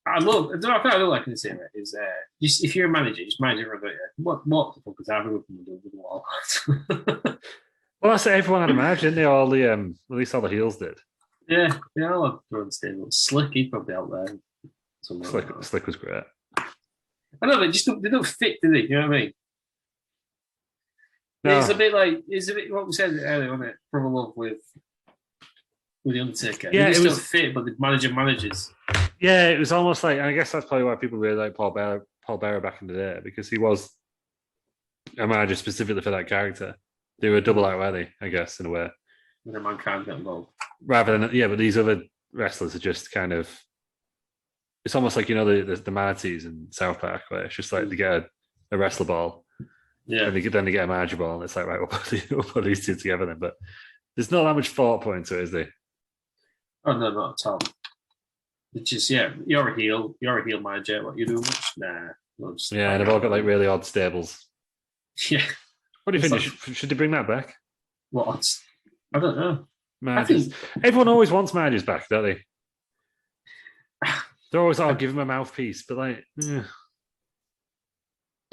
I don't like this here is if you're a manager, just manage everything. What the fuck is happening with the wall? Well, that's what everyone had a match, didn't they? All the at least all the heels did. Yeah, I love throwing stable. Slick, he probably out there. Slick was great. I know, they don't fit, do they? You know what I mean? No. It's a bit what we said earlier, wasn't it? Brother Love with the Undertaker. Yeah, they just don't fit, but the manager manages. Yeah, it was almost like, and I guess that's probably why people really like Paul Bearer back in the day, because he was a manager specifically for that character. They were double out, weren't they? I guess, in a way. When a man can't get involved. Rather than, but these other wrestlers are just kind of, it's almost like, the manatees in South Park, where it's just like they get a wrestler ball, and then they get a manager ball, and it's like, right, we'll put these two together then. But there's not that much thought put into it, is there? Oh, no, not at all. It's just, you're a heel manager. What you do? Nah. And they've all got like really odd stables. Yeah. What do you think? Should they bring that back? What odds? I don't know. Managers. Everyone always wants managers back, don't they? They're always, give them a mouthpiece, but like, do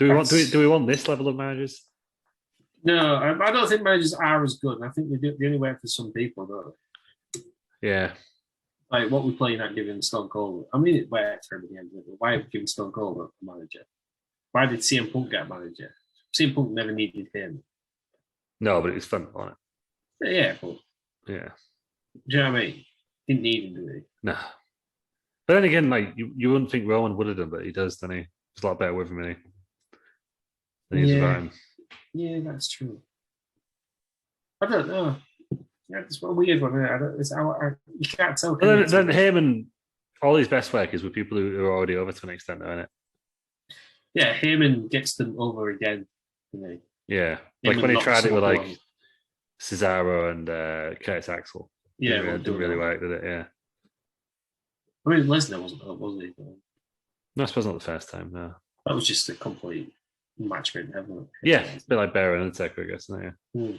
we want this level of managers? No, I don't think managers are as good. I think they only work for some people, don't they? Yeah. Like what we're playing at giving Stone Cold. I mean, it worked for him at the end of it. Why have we given Stone Cold a manager? Why did CM Punk get a manager? CM Punk never needed him. No, but it was fun, wasn't it? Yeah, but yeah. Do you know what I mean? Didn't need him, did he? No. But then again, like you wouldn't think Rowan would have done, but he does, doesn't he? He's a lot better with him, isn't he? Than he is without him. Yeah, that's true. I don't know. Yeah, it's a weird one. You can't tell. Then him and all his best work is with people who are already over to an extent, though, isn't it? Yeah, Heyman gets them over again. Yeah, like when he tried it with like Cesaro and Curtis Axel. Yeah, didn't really work, did it? Yeah. I mean, Lesnar wasn't, was he? No, I suppose not the first time. No, that was just a complete match made in heaven. Yeah, a bit like Bear and Undertaker, I guess. Isn't it? Yeah.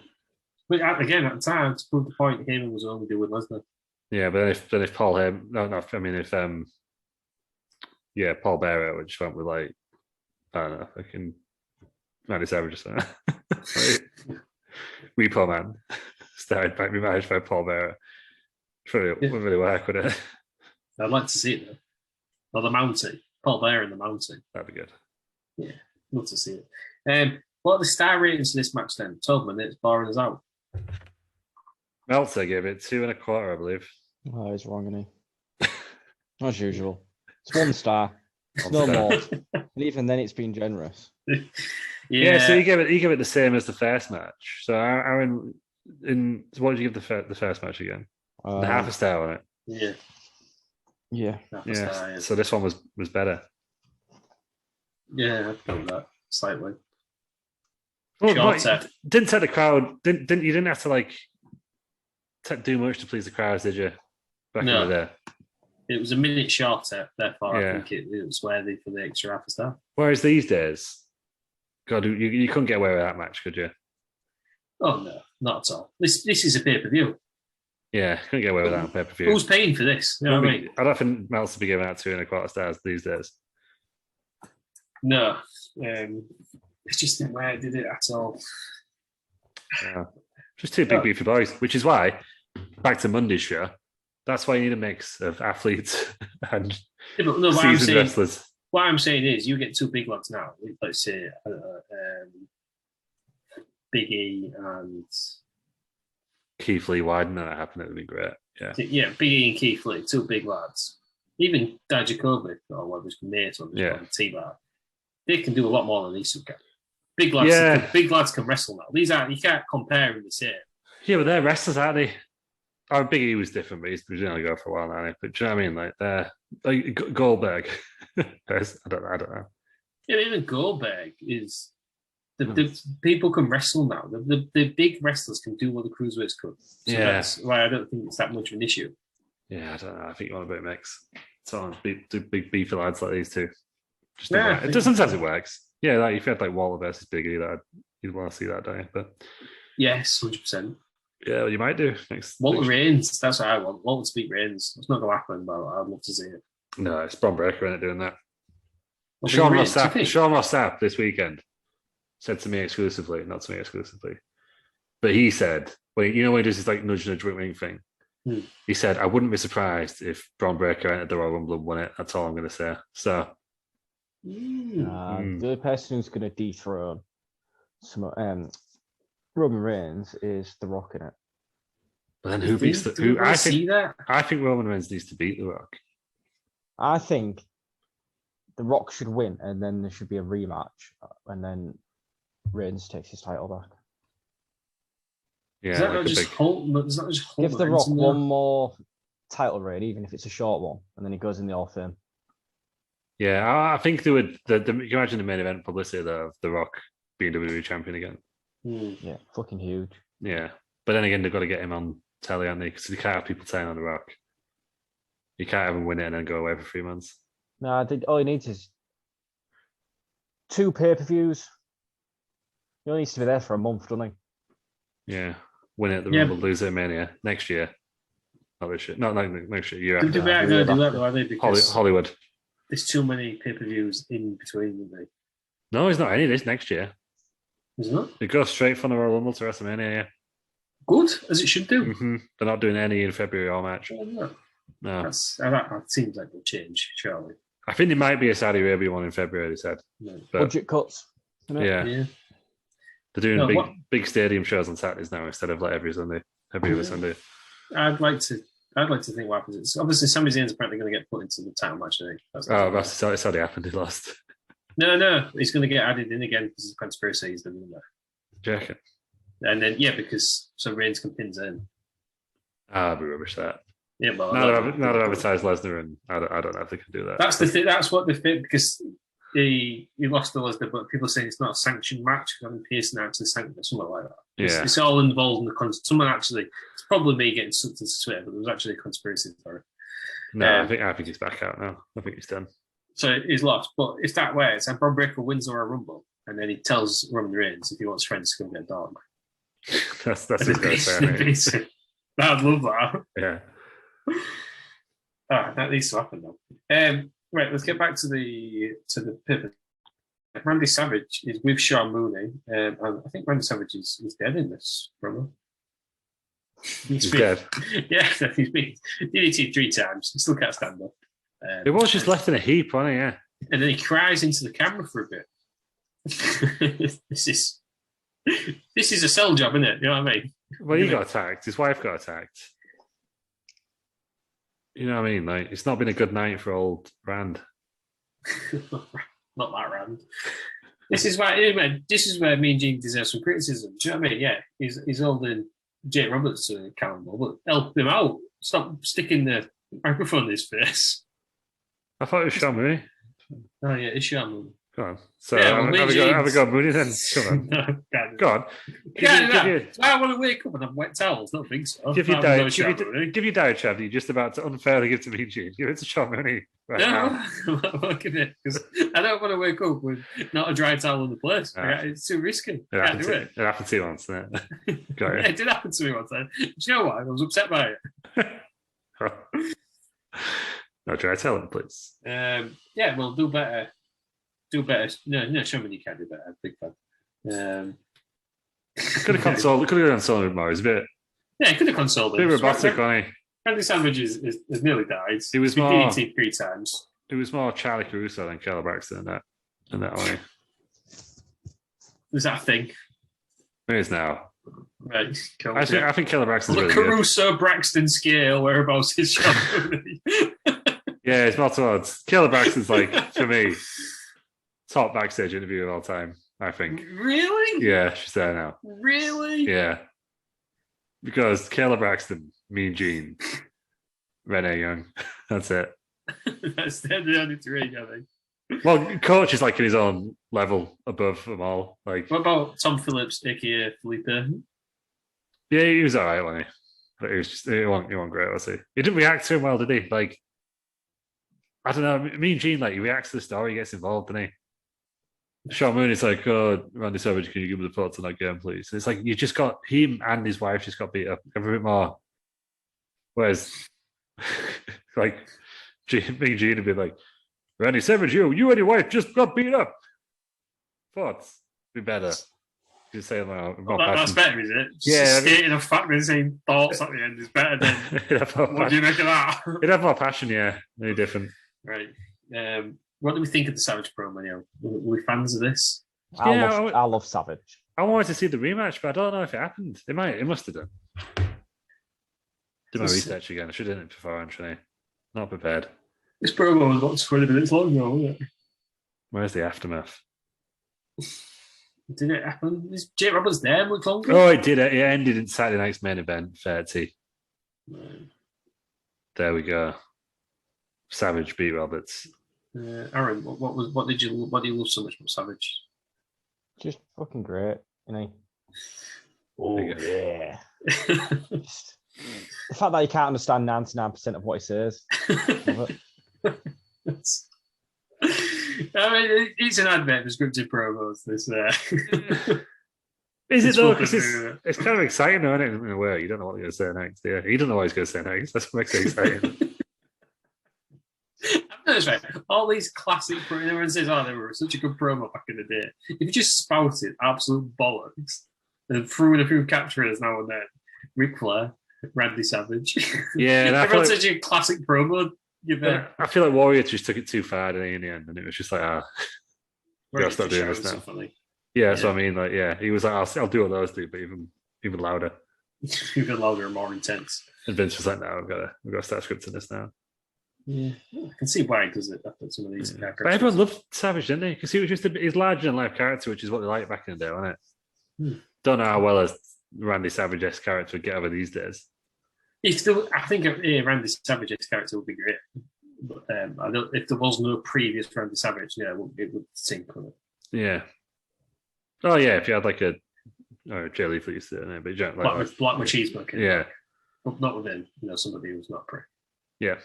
But again, at the time, to prove the point, Heyman was only doing Lesnar. Yeah, but then if Paul Heyman, if Paul Bearer would just went with like, I don't know, fucking Randy Savage or something. Repo Man started by me managed by Paul Bearer. Wouldn't really work, would it? I'd like to see it though. Or the Mountie. Paul Bearer and the Mountie. That'd be good. Yeah, love to see it. What are the star ratings for this match then? 12 minutes, boring as out. Meltzer gave it 2.25, I believe. Oh, he's wrong, isn't he? As usual. It's 1 star. It's no more. And even then, it's been generous. Yeah, so he gave it the same as the first match. So Aaron, what did you give the first match again? Half a star on it. Yeah. Star, so this one was better. Yeah, I felt that slightly. Well, didn't take the crowd. You didn't have to like do much to please the crowds, did you? Back in the day. It was a minute shorter, therefore I think it was worthy for the extra half a star. Whereas these days, God, you couldn't get away with that match, could you? Oh no, not at all. This is a pay-per-view. Yeah, couldn't get away with that on pay-per-view. Who's paying for this? You know what I mean? I don't think Meltzer be giving out 2.25 stars these days. No, it's just the way I did it at all. Yeah. Just two big beefy boys, which is why, back to Monday's show, that's why you need a mix of athletes and seasoned wrestlers. What I'm saying is, you get 2 big lads now. Let's say Big E and Keith Lee. Why didn't that happen? It would be great. Yeah, Big E and Keith Lee, 2 big lads. Even Dijakovic or whatever's mate on T-Bar. They can do a lot more than these 2 can. Big lads can wrestle now. You can't compare them the same. Yeah, but they're wrestlers, aren't they? Oh, Big E was different, but he's been only go for a while now. But do you know what I mean? Like they're like Goldberg. I don't know. Yeah, even Goldberg is the people can wrestle now. The big wrestlers can do what the cruiserweights could. So that's why I don't think it's that much of an issue. Yeah, I don't know. I think you want a bit of mix. So big beefy lads like these 2. Sometimes it works. Yeah, like if you had like Waller versus Big E, you'd want to see that, don't you? But Yes, 100%. Yeah, well, you might do next. Walter Reigns, that's what I want. Walter to beat Reigns. It's not going to happen, but I'd love to see it. No, it's Bron Breakker ain't doing that. Well, Sean Ross Sapp this weekend said to me exclusively, not to me exclusively, but he said, when he does his like nudge ring thing, he said, I wouldn't be surprised if Bron Breakker entered the Royal Rumble and won it. That's all I'm going to say. So, the other person who's going to dethrone Roman Reigns is The Rock in it. But then who beats who? I think Roman Reigns needs to beat The Rock. I think The Rock should win, and then there should be a rematch, and then Reigns takes his title back. Yeah, is that not just Hulk? Give The Rock one more title reign, even if it's a short one, and then he goes in the Hall of Fame. Yeah, I think they would. You can imagine the main event publicity of The Rock being WWE champion again. Yeah, fucking huge. Yeah, but then again, they've got to get him on telly, aren't they? Because you can't have people telling on The Rock. You can't have him win it and then go away for 3 months. No, all he needs is 2 pay-per-views. He only needs to be there for a month, doesn't he? Yeah, win it at the Rumble, lose it at Mania next year. Not this year. Not next year. Year after. Do that though, are they? Because Hollywood. There's too many pay-per-views in between, isn't there? No, it's not any of this next year. Is it not? It goes straight from the Royal Rumble to WrestleMania. Yeah. Good, as it should do. Mm-hmm. They're not doing any in February or March. No. That seems like they'll change, surely. I think there might be a Saudi Arabia one in February, they said. No. Budget cuts. Yeah. They're doing big stadium shows on Saturdays now instead of like every other Sunday. I'd like to think what happens. It's obviously Sami Zayn's apparently going to get put into the title match, I think. That's already happened, he lost. No, he's going to get added in again because of the conspiracy he's doing that. Jacket. And then, because Reigns can pin Zayn. I'd be rubbish that. Yeah, well, now they've advertised Lesnar, and I don't know if they can do that. That's the thing. That's what they fit, because he lost to Lesnar, but people saying it's not a sanctioned match. Having Pearson actually sanctioned it, something like that. It's all involved in the someone actually. It's probably me getting something to swear, but there was actually a conspiracy for it. No, I think he's back out now. I think he's done. So he's lost. But if that works, and Bron Breakker wins the Royal Rumble, and then he tells Roman Reigns if he wants friends to go get a dog. that's his going to say. I'd love that. Yeah. That needs to happen though. Right, let's get back to the pivot. Randy Savage is with Sean Mooney, and I think Randy Savage is dead in this promo. He's dead. Yeah, he's been DDT 3 times. He still can't stand up. It was just left in a heap, wasn't it? Yeah. And then he cries into the camera for a bit. This is a sell job, isn't it? You know what I mean? Well, he got attacked. His wife got attacked. You know what I mean? Like, it's not been a good night for old Rand. Not that Rand. This is where me and Gene deserve some criticism. Do you know what I mean? Yeah, he's holding Jake Roberts accountable, but help him out. Stop sticking the microphone in his face. I thought it was Sean Mooney. Oh yeah, it's Sean Mooney. Go on. So have a go, Mooney then. Come on. No, go on. I want to wake up and have wet towels. I don't think so. Give your diet, Chav. You're just about to unfairly give to me, Gene. Give it to Sean Mooney. Right I won't give it, because I don't want to wake up with not a dry towel in the place. Right. It's too risky. It happened to you once, didn't it? Yeah, it did happen to me once. Do you know what? I was upset by it. No, try to tell him, please. Yeah, we'll do better. No, show me you can do better. I'm a big fan. Could have consoled him more. It's a bit. Yeah, could have consoled him. A bit robotic, wasn't he? Randy Savage is nearly died. He was more DDT 3 times. It was more Charlie Caruso than Keller Braxton in that way. Was that a thing? It is now. Right. Cool. I think Keller Braxton's the really Caruso Braxton scale, whereabouts is Sean Mooney? Yeah, it's not towards. Keller Braxton's like, for me, top backstage interview of all time, I think. Really? Yeah, she's there now. Really? Yeah. Because Keller Braxton, Mean Gene, Renee Young. That's it. That's the only 3, I think. Well, Coach is like in his own level above them all. Like, what about Tom Phillips, aka Felipe? Yeah, he was all right, wasn't he? But he wasn't great, was he? He didn't react to him well, did he? Like, I don't know. Mean Gene, like, he reacts to the story, he gets involved, doesn't he? Sean Mooney's like, oh, Randy Savage, can you give me the thoughts on that game, please? And it's like you just got him and his wife just got beat up a bit more. Whereas, like, Big Gene would be like, Randy Savage, you and your wife just got beat up. Thoughts be better. Just say more that's better, is it? Yeah, stating a fact and saying thoughts at the end is better than what do you make of that? It'd have more passion, yeah. Very different. Right. What do we think of the Savage promo now? Were we fans of this? I love Savage. I wanted to see the rematch, but I don't know if it happened. It must have done. Do my research again. I should have done it before, actually. Not prepared. This promo was about 20 minutes long, though, wasn't it? Where's the aftermath? Did it happen? Is Jake Roberts there much longer? Oh, it did. It ended in Saturday night's main event, 30. Right. There we go. Savage beat Roberts. Aaron, what do you love so much about Savage? Just fucking great, you know. Oh yeah. Just, the fact that you can't understand 99% of what he says. I mean, it's an advert for scripted promos. This is it though? Because it's kind of exciting, though, isn't it? In a way, you don't know what he's going to say next. Yeah, you don't know what he's going to say next. That's what makes it exciting. That's right. All these classic, everyone says, "Oh, they were such a good promo back in the day." If you just spouted absolute bollocks and threw in a few capturers now and then, Ric Flair, Randy Savage, yeah, everyone's such a classic promo. I feel like Warrior just took it too far in the end, and it was just like, gotta stop doing this now. Yeah, so I mean, like, yeah, he was like, I'll do what those do, but even louder, even louder and more intense. And Vince was like, no, we've got to start scripting this now. Yeah, I can see why, because some of these characters. But everyone loved Savage, didn't they? Because he was just his larger than life character, which is what they liked back in the day, wasn't it? Don't know how well a Randy Savage-esque character would get over these days. I think Randy Savage's character would be great, but if there was no previous Randy Savage, yeah, it would sink on it. Yeah. Oh yeah, if you had like a Jay Lethal used to do it, but you like Black Machismo, yeah, but not with him. Somebody who's not pre. Yeah.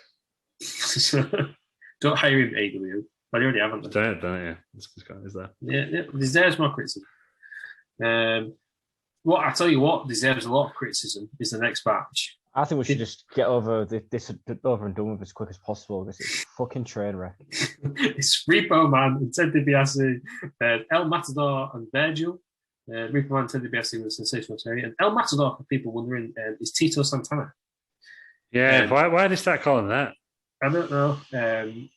Don't hire him AW. But you already haven't. Don't yeah. This guy is there. Yeah, deserves more criticism. What I tell you, what deserves a lot of criticism is the next match. I think we should just get over this over and done with as quick as possible because it's a fucking train wreck. It's Repo Man and Ted DiBiase, El Matador and Virgil. Repo Man and Ted DiBiase was sensational, sorry. And El Matador, for people wondering, is Tito Santana. Yeah, why did they start calling that? I don't know.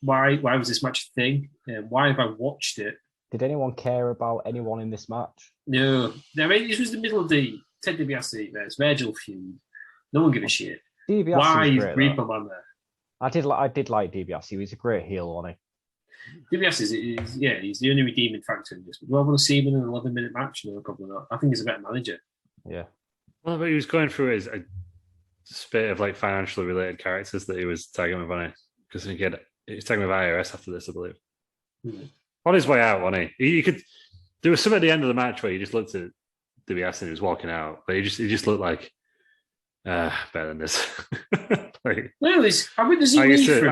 Why was this match a thing? Why have I watched it? Did anyone care about anyone in this match? No. I mean, this was the middle of the Ted DiBiase versus Virgil feud. No one give a shit. DiBiase why is Repo Man there? I did like DiBiase. He was a great heel, wasn't he? DiBiase is he's the only redeeming factor in this. Do I want to see him in an 11-minute match? No, probably not. I think he's a better manager. Yeah. Well, but he was going through his spit of like financially related characters that he was tagging with, wasn't he? Because he was tagging with IRS after this, I believe. Mm-hmm. On his way out, wasn't he? He could. There was some at the end of the match where he just looked at DiBiase and he was walking out, but he just looked like better than this. Like, well, does he I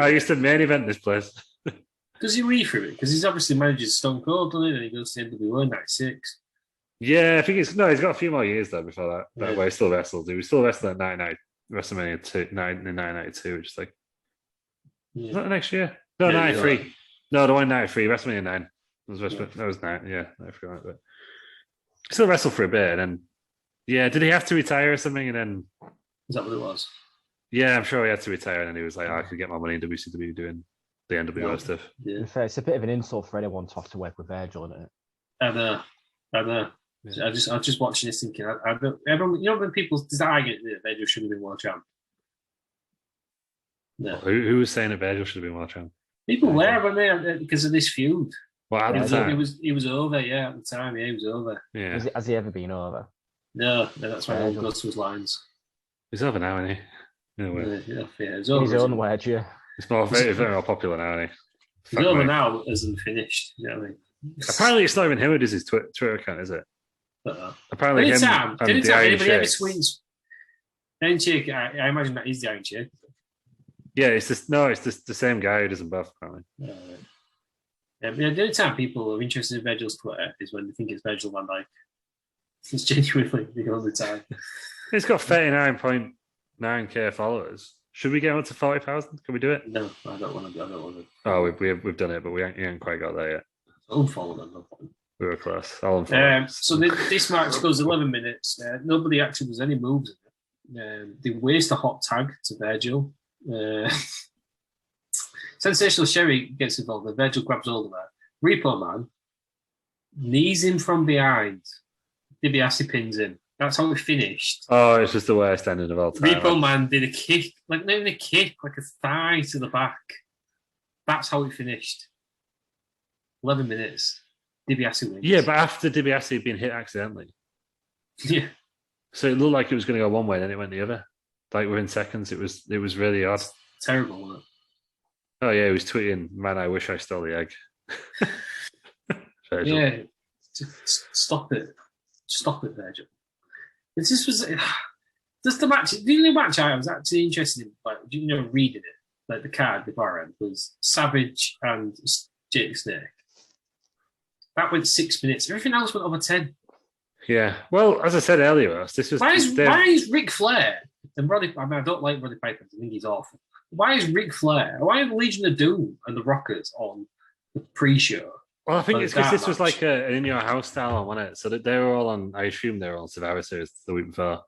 used to main event this place. Does he leave from it? Because he's obviously manages Stone Cold, doesn't he? And he goes to NWO 96. Yeah, I think he's got a few more years though before that. Where he still wrestled. He was still wrestling at 99 WrestleMania 2 in 1992, which is like was that the next year? No, 93. No, the one in 93, WrestleMania 9. That was 9, yeah, I forgot that. Still wrestled for a bit, and then did he have to retire or something? And then is that what it was? Yeah, I'm sure he had to retire, and then he was like, I could get my money in WCW doing the NWO stuff. Yeah. It's a bit of an insult for anyone to have to work with Virgil, isn't it? I know. Yeah. I was just watching this thinking, everyone, when people desire it, Virgil should have been world champ. No. Who was saying that Virgil should have been world champ? People were, weren't they, because of this feud. Well, at the time. He was over, at the time, he was over. Yeah. Has he ever been over? No, that's why he goes to his lines. He's over now, isn't he? He's over. His own wedge, yeah. It's very more popular now, isn't he? He's over now as unfinished. You know what I mean? Apparently, it's not even him who does his Twitter account, is it? Apparently, didn't anybody ever swings? Iron Sheik, I imagine that is the Iron Sheik. Yeah, it's the same guy who does them both, apparently. The only time people are interested in Virgil's Twitter is when they think it's Virgil van Dijk. It's genuinely the only time. He's got 39.9k followers. Should we get on to 40,000? Can we do it? No, I don't want to. Oh, we've done it, but we ain't quite got there yet. Unfollow them. No problem. We were close. I'll unfollow. So this match goes 11 minutes. Nobody actually does any moves in it. They waste a hot tag to Virgil. Sensational Sherry gets involved, and Virgil grabs hold of her. Repo Man knees him from behind. DiBiase pins him. That's how it finished. Oh, it's just the worst ending of all time. Repo Man did a kick, like not even a kick, like a thigh to the back. That's how it finished. 11 minutes. DiBiase wins. Yeah, but after DiBiase had been hit accidentally. Yeah. So it looked like it was going to go one way, then it went the other. Like within seconds, it was really odd. Terrible, wasn't it? Oh yeah, he was tweeting, "Man, I wish I stole the egg." Yeah, stop it, Virgil. This was just the match. The only match I was actually interested in, like reading it, like the card beforehand, was Savage and Jake Snake. That went 6 minutes. Everything else went over 10. Yeah. Well, as I said earlier, this was. Why is Ric Flair and Roddy? I mean, I don't like Roddy Piper. I think he's awful. Why is Ric Flair? Why are the Legion of Doom and the Rockers on the pre-show? Well, I think it's because this was like an in your house style, wasn't it? So that they were all on. I assume they were on Survivor Series the week before.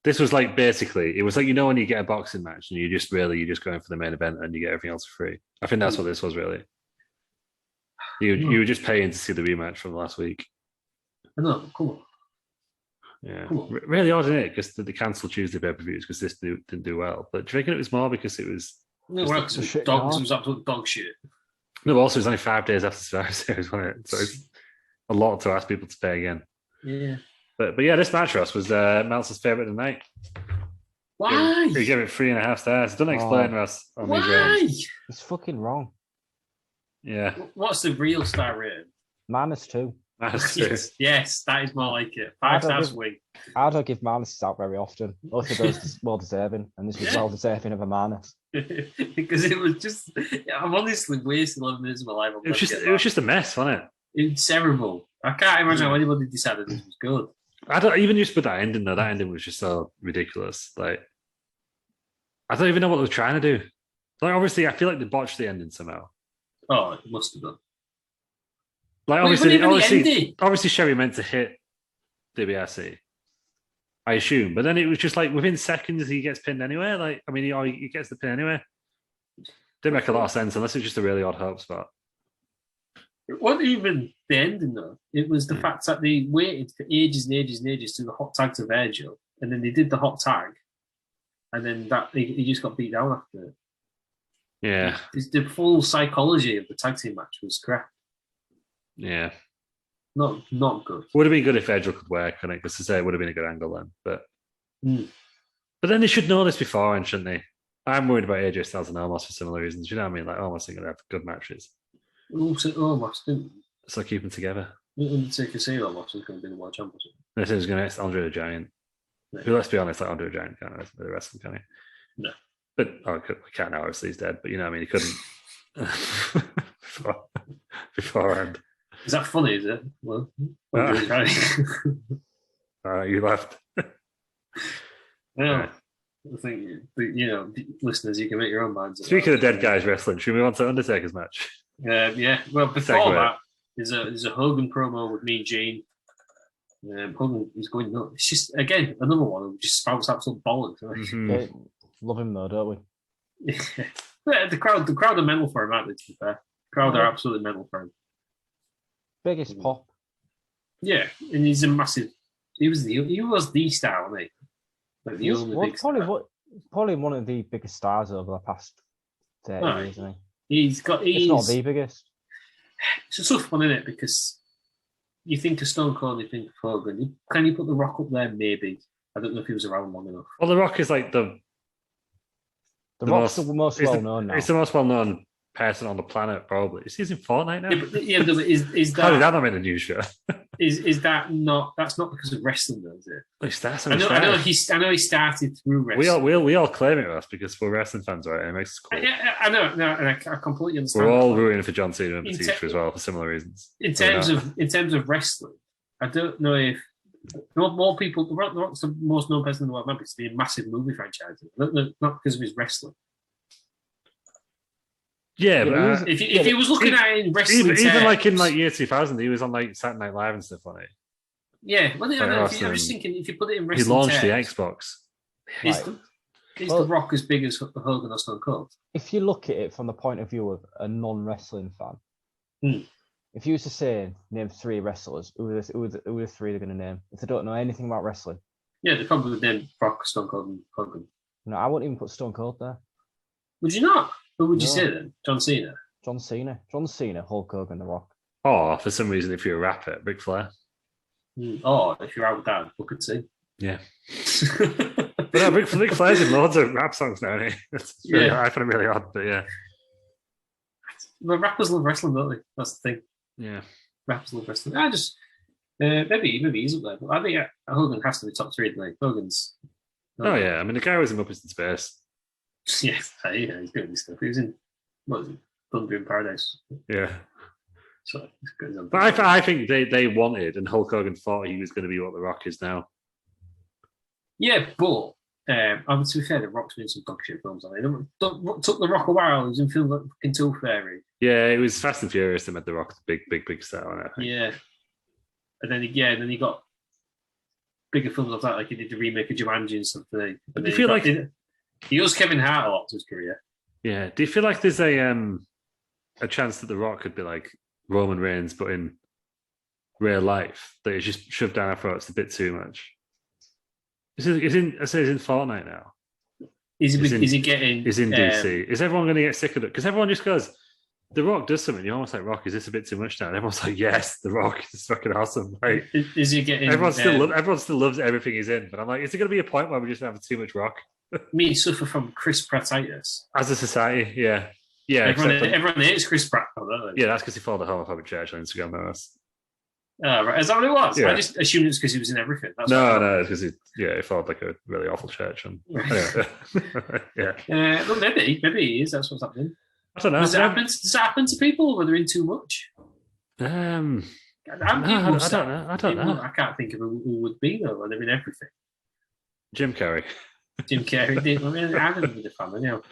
This was like basically, it was like when you get a boxing match and you're just going for the main event and you get everything else for free. I think that's what this was really. You were just paying to see the rematch from last week. I know, cool. Yeah, really odd, isn't it? Because they cancelled Tuesday pay-per-views because this didn't do well. But do you reckon it was more because it was? No, well, it was absolute dog shit. No, also it was only 5 days after Survivor Series, wasn't it? So it's a lot to ask people to pay again. Yeah. But yeah, this match, Ross, was Meltzer's favourite of the night. Why? He gave it 3.5 stars. Don't explain, Ross. On why? These ratings. It's fucking wrong. Yeah. What's the real star rating? -2. Yes, that is more like it. 5 stars wing. I don't give minuses out very often. Most of those well deserving, and this was well deserving of a minus. Because it was just, I'm honestly wasting 11 minutes of my life. It was just a mess, wasn't it? It's terrible. I can't imagine how anybody decided this was good. I don't even just with that ending though. That ending was just so ridiculous. Like, I don't even know what they were trying to do. Like, obviously, I feel like they botched the ending somehow. Oh, it must have done. Like, obviously, Sherry meant to hit DiBiase, I assume, but then it was just like within seconds he gets pinned anyway. Like, I mean, he gets the pin anyway. Didn't make a lot of sense unless it was just a really odd hope spot. It wasn't even the ending though. It was the fact that they waited for ages and ages and ages to the hot tag to Virgil, and then they did the hot tag, and then that he just got beat down after it. Yeah, the full psychology of the tag team match was crap. Yeah, not good. Would have been good if Virgil could work on it, because to say it would have been a good angle then. But then they should know this beforehand, shouldn't they? I'm worried about AJ Styles and Omos for similar reasons. You know what I mean? Like Omos are going to have good matches. Omos didn't. So keep them together. Undertaker say Omos is going to be the world champion. This is going to Andre the Giant. Yeah. Who, let's be honest, like Andre the Giant can't the wrestling, can he? No. But we can't now. Obviously, he's dead. But you know what I mean? He couldn't beforehand. Is that funny? Is it? Well, all right, you left. Yeah. I think listeners, you can make your own minds. Speaking of dead guys wrestling, should we move on to Undertaker's match? Yeah. Well, before that, there's a Hogan promo with Mean Gene. Hogan is going nuts. It's just again another one who just spouts absolute bollocks. Yeah, love him though, don't we? Yeah. The crowd are mental for him, aren't they? To be fair, the crowd are absolutely mental for him. Biggest pop. Yeah, and he's a massive. He was the star, wasn't he? Like the only big star. Probably one of the biggest stars over the past 30 years, isn't he? It's not the biggest. It's a tough one, isn't it? Because you think of Stone Cold, you think of Hogan. Can you put The Rock up there? Maybe. I don't know if he was around long enough. Well, The Rock is like the Rock's the most well known now. It's the most well known. person on the planet, probably. Is he in Fortnite now? But is that... How did that not make the news show? Is that not... That's not because of wrestling, though, is it? I know he started through wrestling. We all claim it us because we're wrestling fans, right? It makes us cool. I know, no, and I completely understand. We're all rooting for John Cena and Batista as well for similar reasons. In terms of wrestling, I don't know if more people... The Rock's the most known person in the world, maybe it's a massive movie franchise. Not because of his wrestling. Yeah, but if he was looking at it in wrestling, even like in like year 2000, he was on like Saturday Night Live and stuff on it. Yeah, well, I'm just thinking if you put it in wrestling, he launched the Xbox. Is the Rock as big as Hogan or Stone Cold? If you look at it from the point of view of a non-wrestling fan, if you was to say name 3 wrestlers, who are the 3 they're going to name? If they don't know anything about wrestling, yeah, they probably would name Rock, Stone Cold, and Hogan. No, I wouldn't even put Stone Cold there. Would you not? Who would you say then? John Cena, Hulk Hogan, The Rock. Oh, for some reason, if you're a rapper, Ric Flair. Oh, if you're out there, Booker T. Yeah. But no, Ric Flair's in loads of rap songs now, isn't he? I find it really odd, but yeah. But rappers love wrestling, don't they? That's the thing. Yeah. Rappers love wrestling. I just maybe he's up there, but I think Hogan has to be top 3. Like Hogan's. Oh yeah, I mean the guy was in Muppets in Space. Yeah, he's doing this stuff. He was in Thunder in Paradise. Yeah. So he's good. But I think they wanted, and Hulk Hogan thought he was going to be what The Rock is now. Yeah, but to be fair, The Rock's been in some dog shit films. It took The Rock a while. He was in films like fucking Tooth Fairy. Yeah, it was Fast and Furious that made The Rock the big star on it. I think. Yeah, and then he got bigger films of that, like he did the remake of Jumanji and stuff. But do you feel like he owes Kevin Hart a lot to his career? Yeah. Do you feel like there's a chance that The Rock could be like Roman Reigns, but in real life, that it's just shoved down our throats a bit too much? He's in Fortnite now. Is he getting? He's in DC. Is everyone going to get sick of it? Because everyone just goes, The Rock does something. You're almost like, Rock, is this a bit too much now? And everyone's like, yes, The Rock is fucking awesome. Like, is he getting? Everyone still loves everything he's in. But I'm like, is there going to be a point where we just have too much Rock? Me suffer from Chris Prattitis as a society. Yeah. Everyone hates Chris Pratt, don't they? Yeah, that's because he followed the homophobic church on Instagram. Right. Is that what it was? Yeah. I just assumed it's because he was in everything. No, it's because he followed like a really awful church. And yeah. Well, maybe he is. That's what's happening. I don't know. Does it happen to people when they're in too much? I don't know. I can't think of who would be though when they're in everything. Jim Carrey. I mean, I'm with the family now.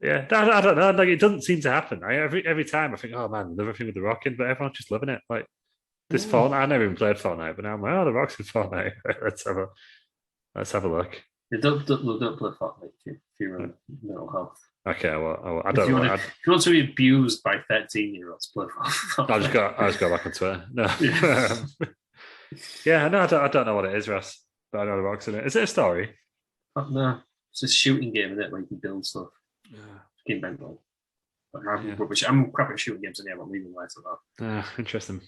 Yeah, I don't know. Like, it doesn't seem to happen. Every time I think, oh man, another thing with The Rock in, but everyone's just loving it. Like this Fortnite, I never even played Fortnite, but now I'm like, oh, The Rock's in Fortnite. Let's have a look. Don't play Fortnite if you're on mental health. Okay, well, I If don't you know. If you want to be abused by 13-year-olds, play Fortnite. I just go back on Twitter. No. I don't know what it is, Ross. But I know The Rock's in it. Is it a story? No, it's a shooting game, isn't it, where you can build stuff. Yeah. Game mental. I'm crap at shooting games anyway. I'm leaving lights on that. Interesting.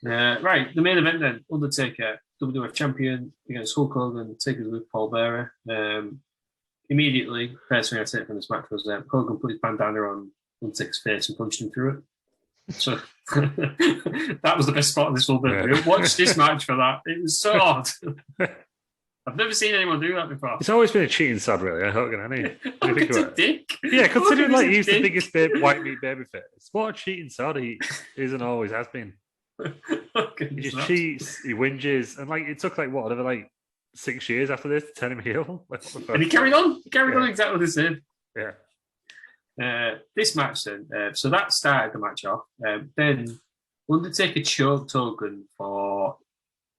Right, the main event then. Undertaker, WWF Champion against Hulk Hogan, Taker's with Paul Bearer. Immediately, first thing I'd say from this match was Hogan put his bandana on Undertaker's face and punched him through it. So that was the best spot in this whole bit. Yeah. Watch this match for that. It was so odd. I've never seen anyone do that before. It's always been a cheating sod, really, Hogan, hasn't he? Hogan's a dick. Yeah, considering like he's the biggest white meat baby face. What a cheating sod he is and always has been. He just cheats, he whinges, and like it took like what, over like 6 years after this to turn him heel. And he carried on. He carried on exactly the same. Yeah. This match then, so that started the match off. Then Undertaker choked Hogan for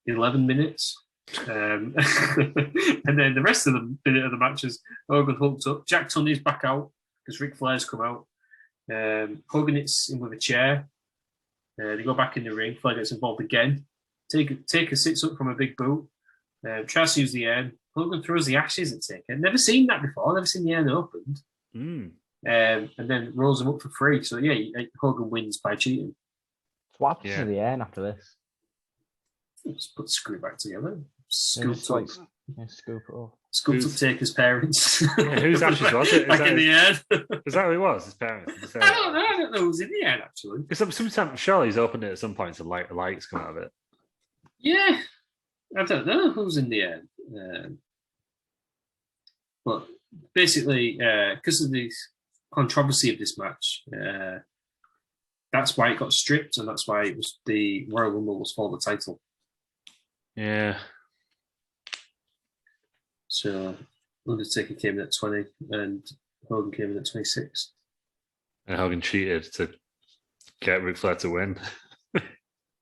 11 minutes. And then the rest of the minute of the matches, Hogan hulked up. Jack Tunney's back out because Ric Flair's come out. Hogan hits him with a chair. They go back in the ring. Flair gets involved again. Taker sits up from a big boot. Tries to use the urn. Hogan throws the ashes at Taker. Never seen that before. Never seen the urn opened. And then rolls him up for free. So yeah, Hogan wins by cheating. What happens to the urn after this? Just put the screw back together. Scoop it off. Sculpted Taker's parents. Yeah, whose ashes was it? Back in the end. Is that who it was? His parents? I don't know who's in the end, actually. Because sometimes, surely he's opened it at some point and lights come out of it. Yeah. I don't know who's in the end. But basically, because of the controversy of this match, that's why it got stripped, and that's why it was the Royal Rumble was for the title. Yeah. So Undertaker came in at 20 and Hogan came in at 26. And Hogan cheated to get Ric Flair to win.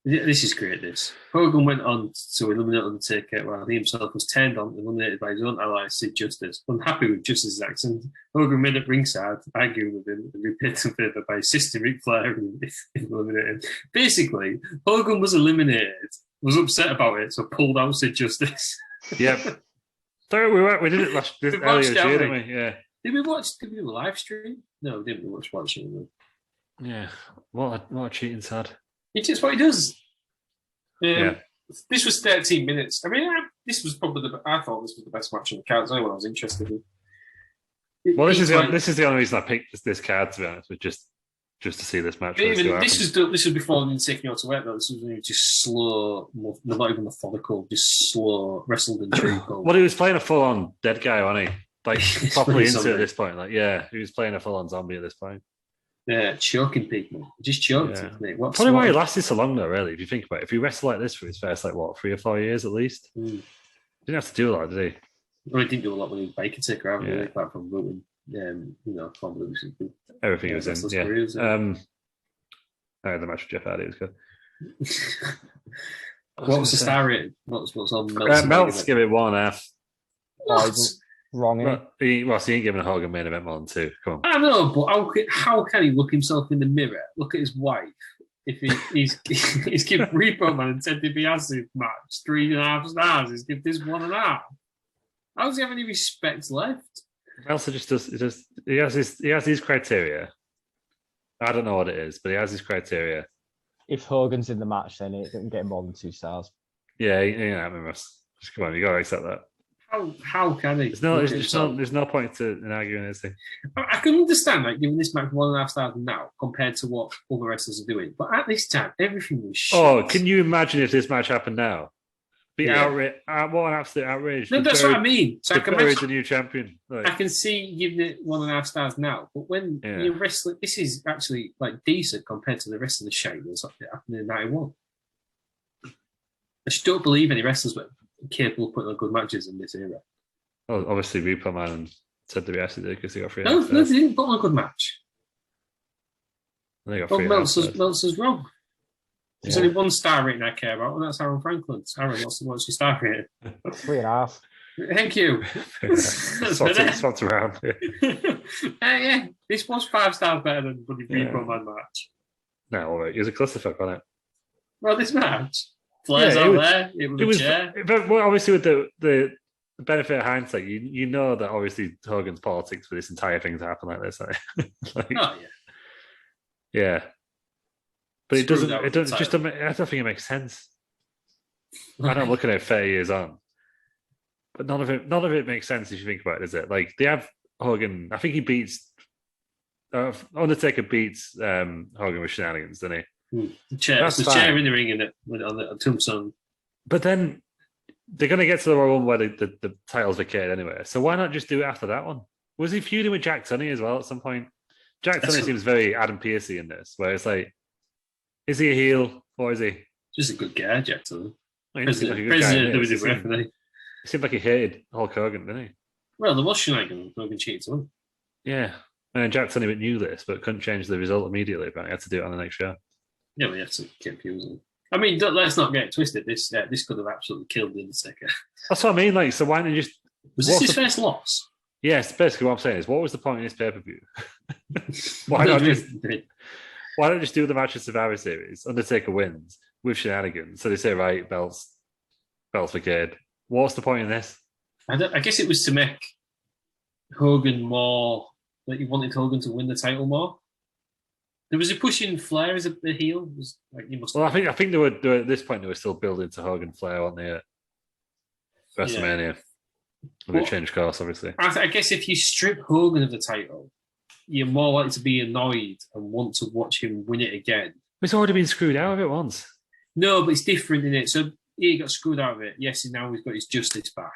Yeah, this is great, this. Hogan went on to eliminate Undertaker while he himself was turned on, eliminated by his own ally, Sid Justice. Unhappy with Justice's accent, Hogan made at ringside, arguing with him, and repaid some favour by assisting Ric Flair in eliminating him. Basically, Hogan was eliminated, was upset about it, so pulled out Sid Justice. Yep. We did it earlier this year, didn't we? Yeah. Did we do a live stream? No, we didn't watch it. Yeah. What a cheating sad. It's just what he does. Yeah. This was 13 minutes. I mean, this was probably I thought this was the best match on the card. It's only one I was interested in. This is the only reason I picked this card, to be honest, was just to see this match. This was before them taking you out to work, though. This was just slow, not even methodical, just slow wrestled and treacle. Well, he was playing a full-on dead guy, wasn't he? Like properly into it at this point. Like, yeah, he was playing a full-on zombie at this point. Yeah, choking people. Just choked. Yeah. Probably why he lasted so long, though. Really, if you think about it, if he wrestled like this for his first 3 or 4 years at least, didn't have to do a lot, did he? Well, he didn't do a lot when he was Baker Taker, apart from voting. Everything he was in. Yeah. Careers, The match with Jeff Hardy was good. What was the star rating? What's on Melt's give it 1.5. What? Wrong. He ain't giving a Hogan main event more than 2. Come on. I know, but how can he look himself in the mirror, look at his wife, if he's given Repo Man and Ted DiBiase match 3.5 stars, he's given this 1.5. How does he have any respect left? Meltzer just does. He has his criteria. I don't know what it is, but he has his criteria. If Hogan's in the match, then it doesn't get more than 2 stars. Yeah, I mean, just come on, you got to accept that. How can he? There's no point in arguing this thing. I can understand, like, giving this match 1.5 stars now compared to what other wrestlers are doing, but at this time, everything was shit. Oh, can you imagine if this match happened now? Outrage! What an absolute outrage! No, that's what I mean. So I can imagine the new champion. I can see giving it 1.5 stars now, but when you're wrestling, this is actually like decent compared to the rest of the show that's happening in '91. I just don't believe any wrestlers were capable of putting on good matches in this era. Oh, obviously, Repo Man and Ted DiBiase did because they got 3. No, they didn't put on a good match. They got 3. Meltzer's wrong. There's only 1 star rating I care about, and that's Aaron Franklin's. Aaron, what's your star rating? 3.5. Thank you. Swapped around. Yeah, this was 5 stars better than the Repo Man match. No, all right. It was a clusterfuck, wasn't it? Well, this match. Flair's out there. It was chair. But obviously, with the benefit of hindsight, you know that obviously Hogan's politics for this entire thing to happen like this. Yeah. But it doesn't. I don't think it makes sense. I don't look at it 30 years on, but none of it makes sense if you think about it, does it? Like they have Hogan. I think he beats Undertaker beats Hogan with shenanigans, doesn't he? Chair in the ring in it on the tombstone. But then they're going to get to the Royal Rumble where the title's vacated anyway. So why not just do it after that one? Was he feuding with Jack Tunney as well at some point? Jack Tunney seems very Adam Pearcey in this, where it's like, is he a heel or is he just a good guy, Jack Tunney? President of WWF. He seemed like he hated Hulk Hogan, didn't he? Well, there was shenanigans. Hogan cheated on him. Yeah, and Jack Tunney knew this, but couldn't change the result immediately. But he had to do it on the next show. Yeah, we have to keep using. I mean, let's not get it twisted. This could have absolutely killed the Undertaker. That's what I mean. Like, so why don't you just? Was this his first loss? Yes, basically what I'm saying is, what was the point in this pay-per-view? Why not just do the match of Survivor Series? Undertaker wins with shenanigans. So they say, right, belts vacated. What's the point in this? I guess it was to make Hogan more. Like he wanted Hogan to win the title more. There was a pushing Flair as a heel. It was like he must. Well, I think they were at this point. They were still building to Hogan Flair on the WrestleMania. And they changed course, obviously. I guess if you strip Hogan of the title, you're more likely to be annoyed and want to watch him win it again. He's already been screwed out of it once. No, but it's different in it. So he got screwed out of it. Yes, and now he's got his justice back.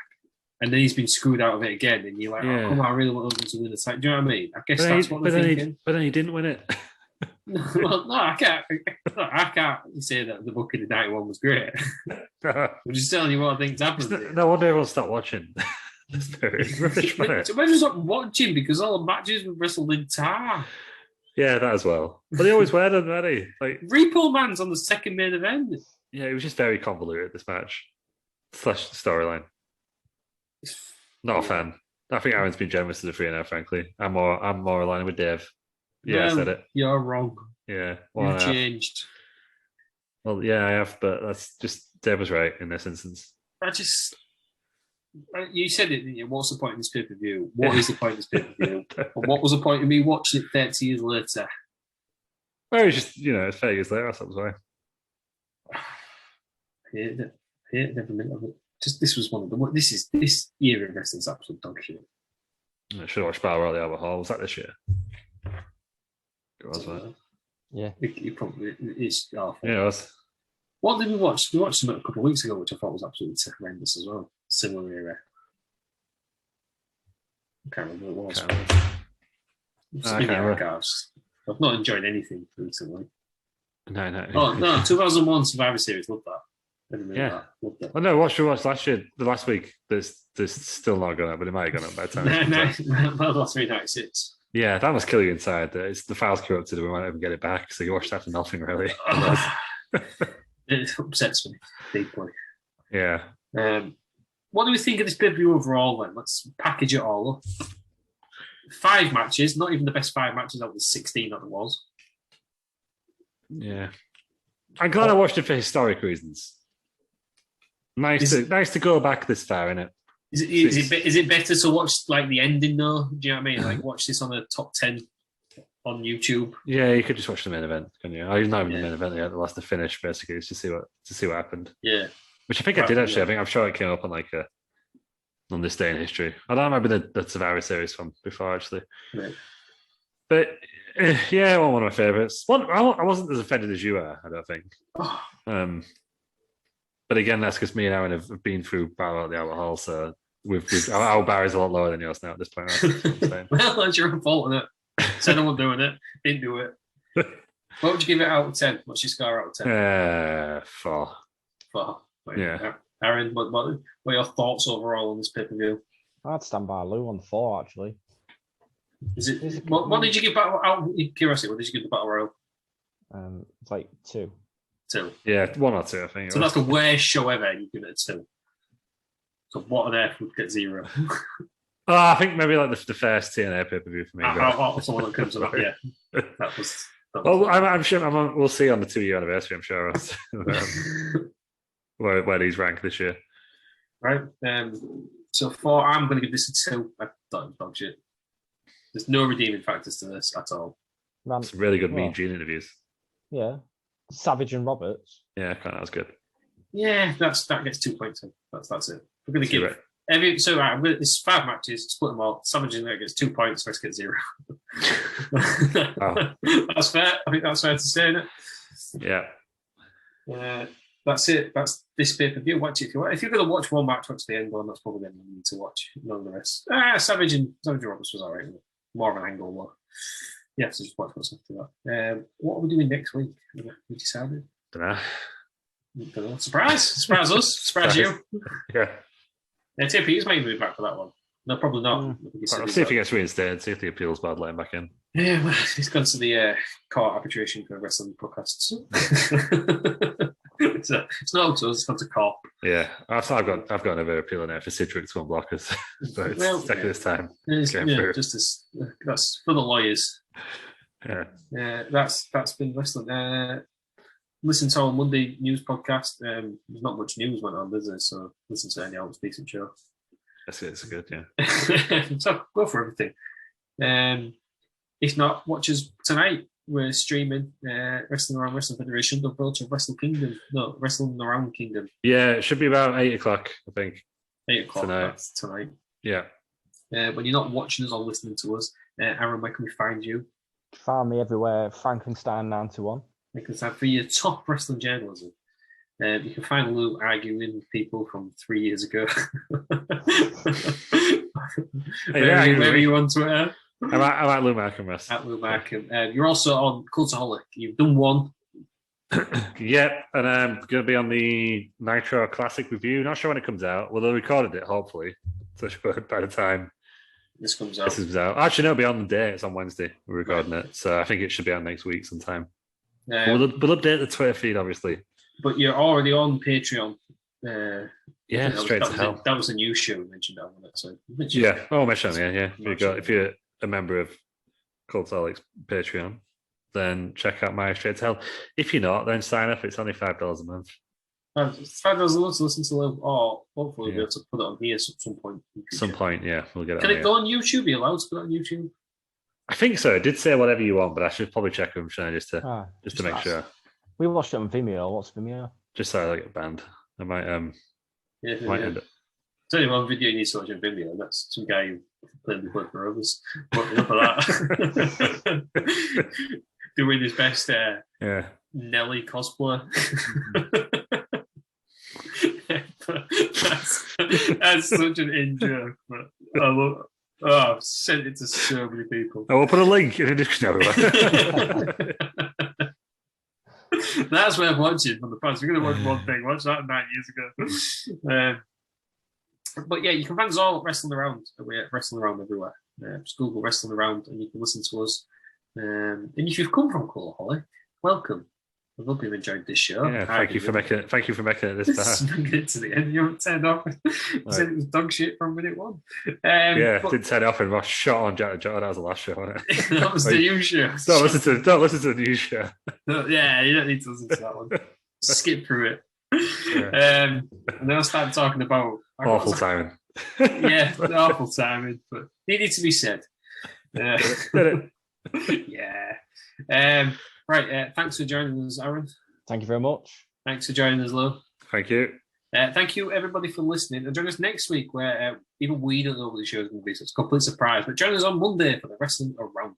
And then he's been screwed out of it again. And you're like, oh, come on, I really want Hogan to win the title. Do you know what I mean? I guess that's what they're thinking. But then he didn't win it. Well, no, I can't say that the booking in 91 was great. I'm just telling you what I think's happened. No wonder everyone stopped watching. Imagine stop watching because all the matches were wrestled in tar. Yeah, that as well. But they always wear them, don't they? Like Repo Man's on the second main event. Yeah, it was just very convoluted, this match / storyline. Not a fan. I think Aaron's been generous to the 3 now, frankly. I'm more aligned with Dave. Yeah, I said it. You're wrong. Yeah. You've changed. Well, yeah, I have, but that's just Dave was right in this instance. You said it, didn't you? What's the point of this pay-per-view? What is the point of this pay-per-view? And what was the point of me watching it 30 years later? Well, it's just, it's 30 years later, that's why. I hated it every minute of it. Just this was one of the this year of wrestling's absolute dog shit. I should have watched Brawler at the Albert Hall. Was that this year? It was, right? Yeah. It probably is awful. Yeah, it was. What did we watch? We watched them a couple of weeks ago, which I thought was absolutely horrendous as well. Similar era. I can't remember what it was. I've not enjoyed anything recently. No. Oh, no, 2001 Survivor Series. Love that. Yeah. Well, no, what we watched last year, the last week, there's still not gone up, but it might have gone up by the time. No, that's 396. Yeah, that must kill you inside. It's the file's corrupted, we might even get it back. So you watch that for nothing, really. It upsets me deeply. Yeah. What do we think of this pay-per-view overall then? Let's package it all up. 5 matches, not even the best 5 matches out of the 16 that there was. Yeah. I'm glad I watched it for historic reasons. Nice to go back this far, innit? Is it better to watch like the ending though? Do you know what I mean? Like watch this on a top 10 on YouTube. Yeah, you could just watch the main event, can you? I not even the main event yet. The last to finish basically to see what happened. Yeah, which I think I did actually. I'm sure it came up on on this day in history. I don't remember the Survivor Series from before actually. Right. But yeah, one of my favorites. I wasn't as offended as you are. I don't think. But again, that's because me and Aaron have been through Brawler at the Albert Hall, so our bar is a lot lower than yours now at this point. Well, that's your own fault, isn't it? Said I wasn't doing it, didn't do it. What would you give it out of 10? What's your score out of 10? 4. 4. Right. Yeah. Aaron, what are your thoughts overall on this pay-per-view? I'd stand by Lou on 4, actually. What did you give Battle out? Curiosity, what did you give the Battle Royal? It's like 2. 2. Yeah, 1 or 2, I think. So that's the worst show ever. You give it a 2. So what on earth would get 0? I think maybe like the first TNA pay-per-view for me. Someone that comes up, yeah. That was well, I'm sure we'll see on the 2-year anniversary. I'm sure where these rank this year. Right. So 4, I'm going to give this a 2. I thought it was dog shit. There's no redeeming factors to this at all. It's really good Mean Gene interviews. Yeah. Savage and Roberts. Yeah, that was good. Yeah, that gets 2 points. That's it. We're going to give it. It's 5 matches, split them all. Savage in there gets 2 points, rest gets 0. That's fair. I think that's fair to say, isn't it? Yeah. That's it. That's this pay-per-view. Watch it if you want. If you're going to watch one match, watch the end one. That's probably going to need to watch. None of the rest. Savage and Roberts was all right. More of an angle, though. Yeah, so just watch what's after that. What are we doing next week? We decided. Don't know. Surprise us. Surprise you. Yeah. Tim Peters might be back for that one. No, probably not. I'll see if he gets reinstated. See if the appeals bad, let him back in. Yeah, well, he's gone to the court arbitration for wrestling podcasts. It's not up to us. It's gone to court. Yeah, I've got another appeal in there for Citrix to unblock us, but it's taking this time. That's for the lawyers. Yeah. That's been wrestling. Listen to our Monday news podcast. There's not much news went on, is there? So listen to any else decent show. It's good, yeah. So go for everything. If not, watch us tonight. We're streaming Wrestling Around Wrestling Federation, the approach of Wrestle Kingdom. No, Wrestling Around Kingdom. Yeah, it should be about 8 o'clock, I think. 8 o'clock that's tonight. Yeah. When you're not watching us or listening to us, Aaron, where can we find you? Find me everywhere, Frankenstein91. Because for your top wrestling journalism, you can find Lou arguing with people from 3 years ago. Where are you on Twitter? I'm at Lou Markham. At Lou Markham. You're also on Cultaholic. You've done one. Yep, and I'm going to be on the Nitro Classic review. Not sure when it comes out. Well, they recorded it, hopefully. So by the time this comes out. Actually, no, it'll be on the day. It's on Wednesday. We're recording it. So I think it should be on next week sometime. We'll update the Twitter feed, obviously. But you're already on Patreon. Straight to hell. That was a new show you mentioned that one. So if you're a member of Cultaholic's Patreon, then check out my Straight to Hell. If you're not, then sign up. It's only $5 a month. It's $5 a month to listen to Live, or hopefully we'll be able to put it on here at some point. We'll get it. Can it go on YouTube? Are you allowed to put it on YouTube? I think so. It did say whatever you want, but I should probably check with them just to make sure. We watched it on Vimeo. What's Vimeo? Just so I get banned. I might end up. It's only one video you need to watch on Vimeo. That's some guy who played before for others. Enough of that. Doing his best Nelly cosplay. That's such an in-joke. I've sent it to so many people. I will put a link in the description. That's where I'm watching from the past. We're going to watch one thing. Watch that 9 years ago. But yeah, you can find us all Wrestling Around. We're Wrestling Around everywhere. Just Google Wrestling Around and you can listen to us. And if you've come from Cultaholic, welcome. I hope you've enjoyed this show. Yeah, thank you for making it this time. Get it to the end. You haven't turned off. You said it was dog shit from minute one. Didn't turn it off and was shot on Jack and John. That was the last show, wasn't it? That was the new show. Don't listen to the new show. No, yeah, you don't need to listen to that one. Skip through it. Yeah. And then I started talking about awful timing. Awful timing, but needed to be said. Yeah. Right, thanks for joining us, Aaron. Thank you very much. Thanks for joining us, Lou. Thank you. Thank you, everybody, for listening. And join us next week, where even we don't know what the show is going to be, so it's a complete surprise. But join us on Monday for the Wrestling Around.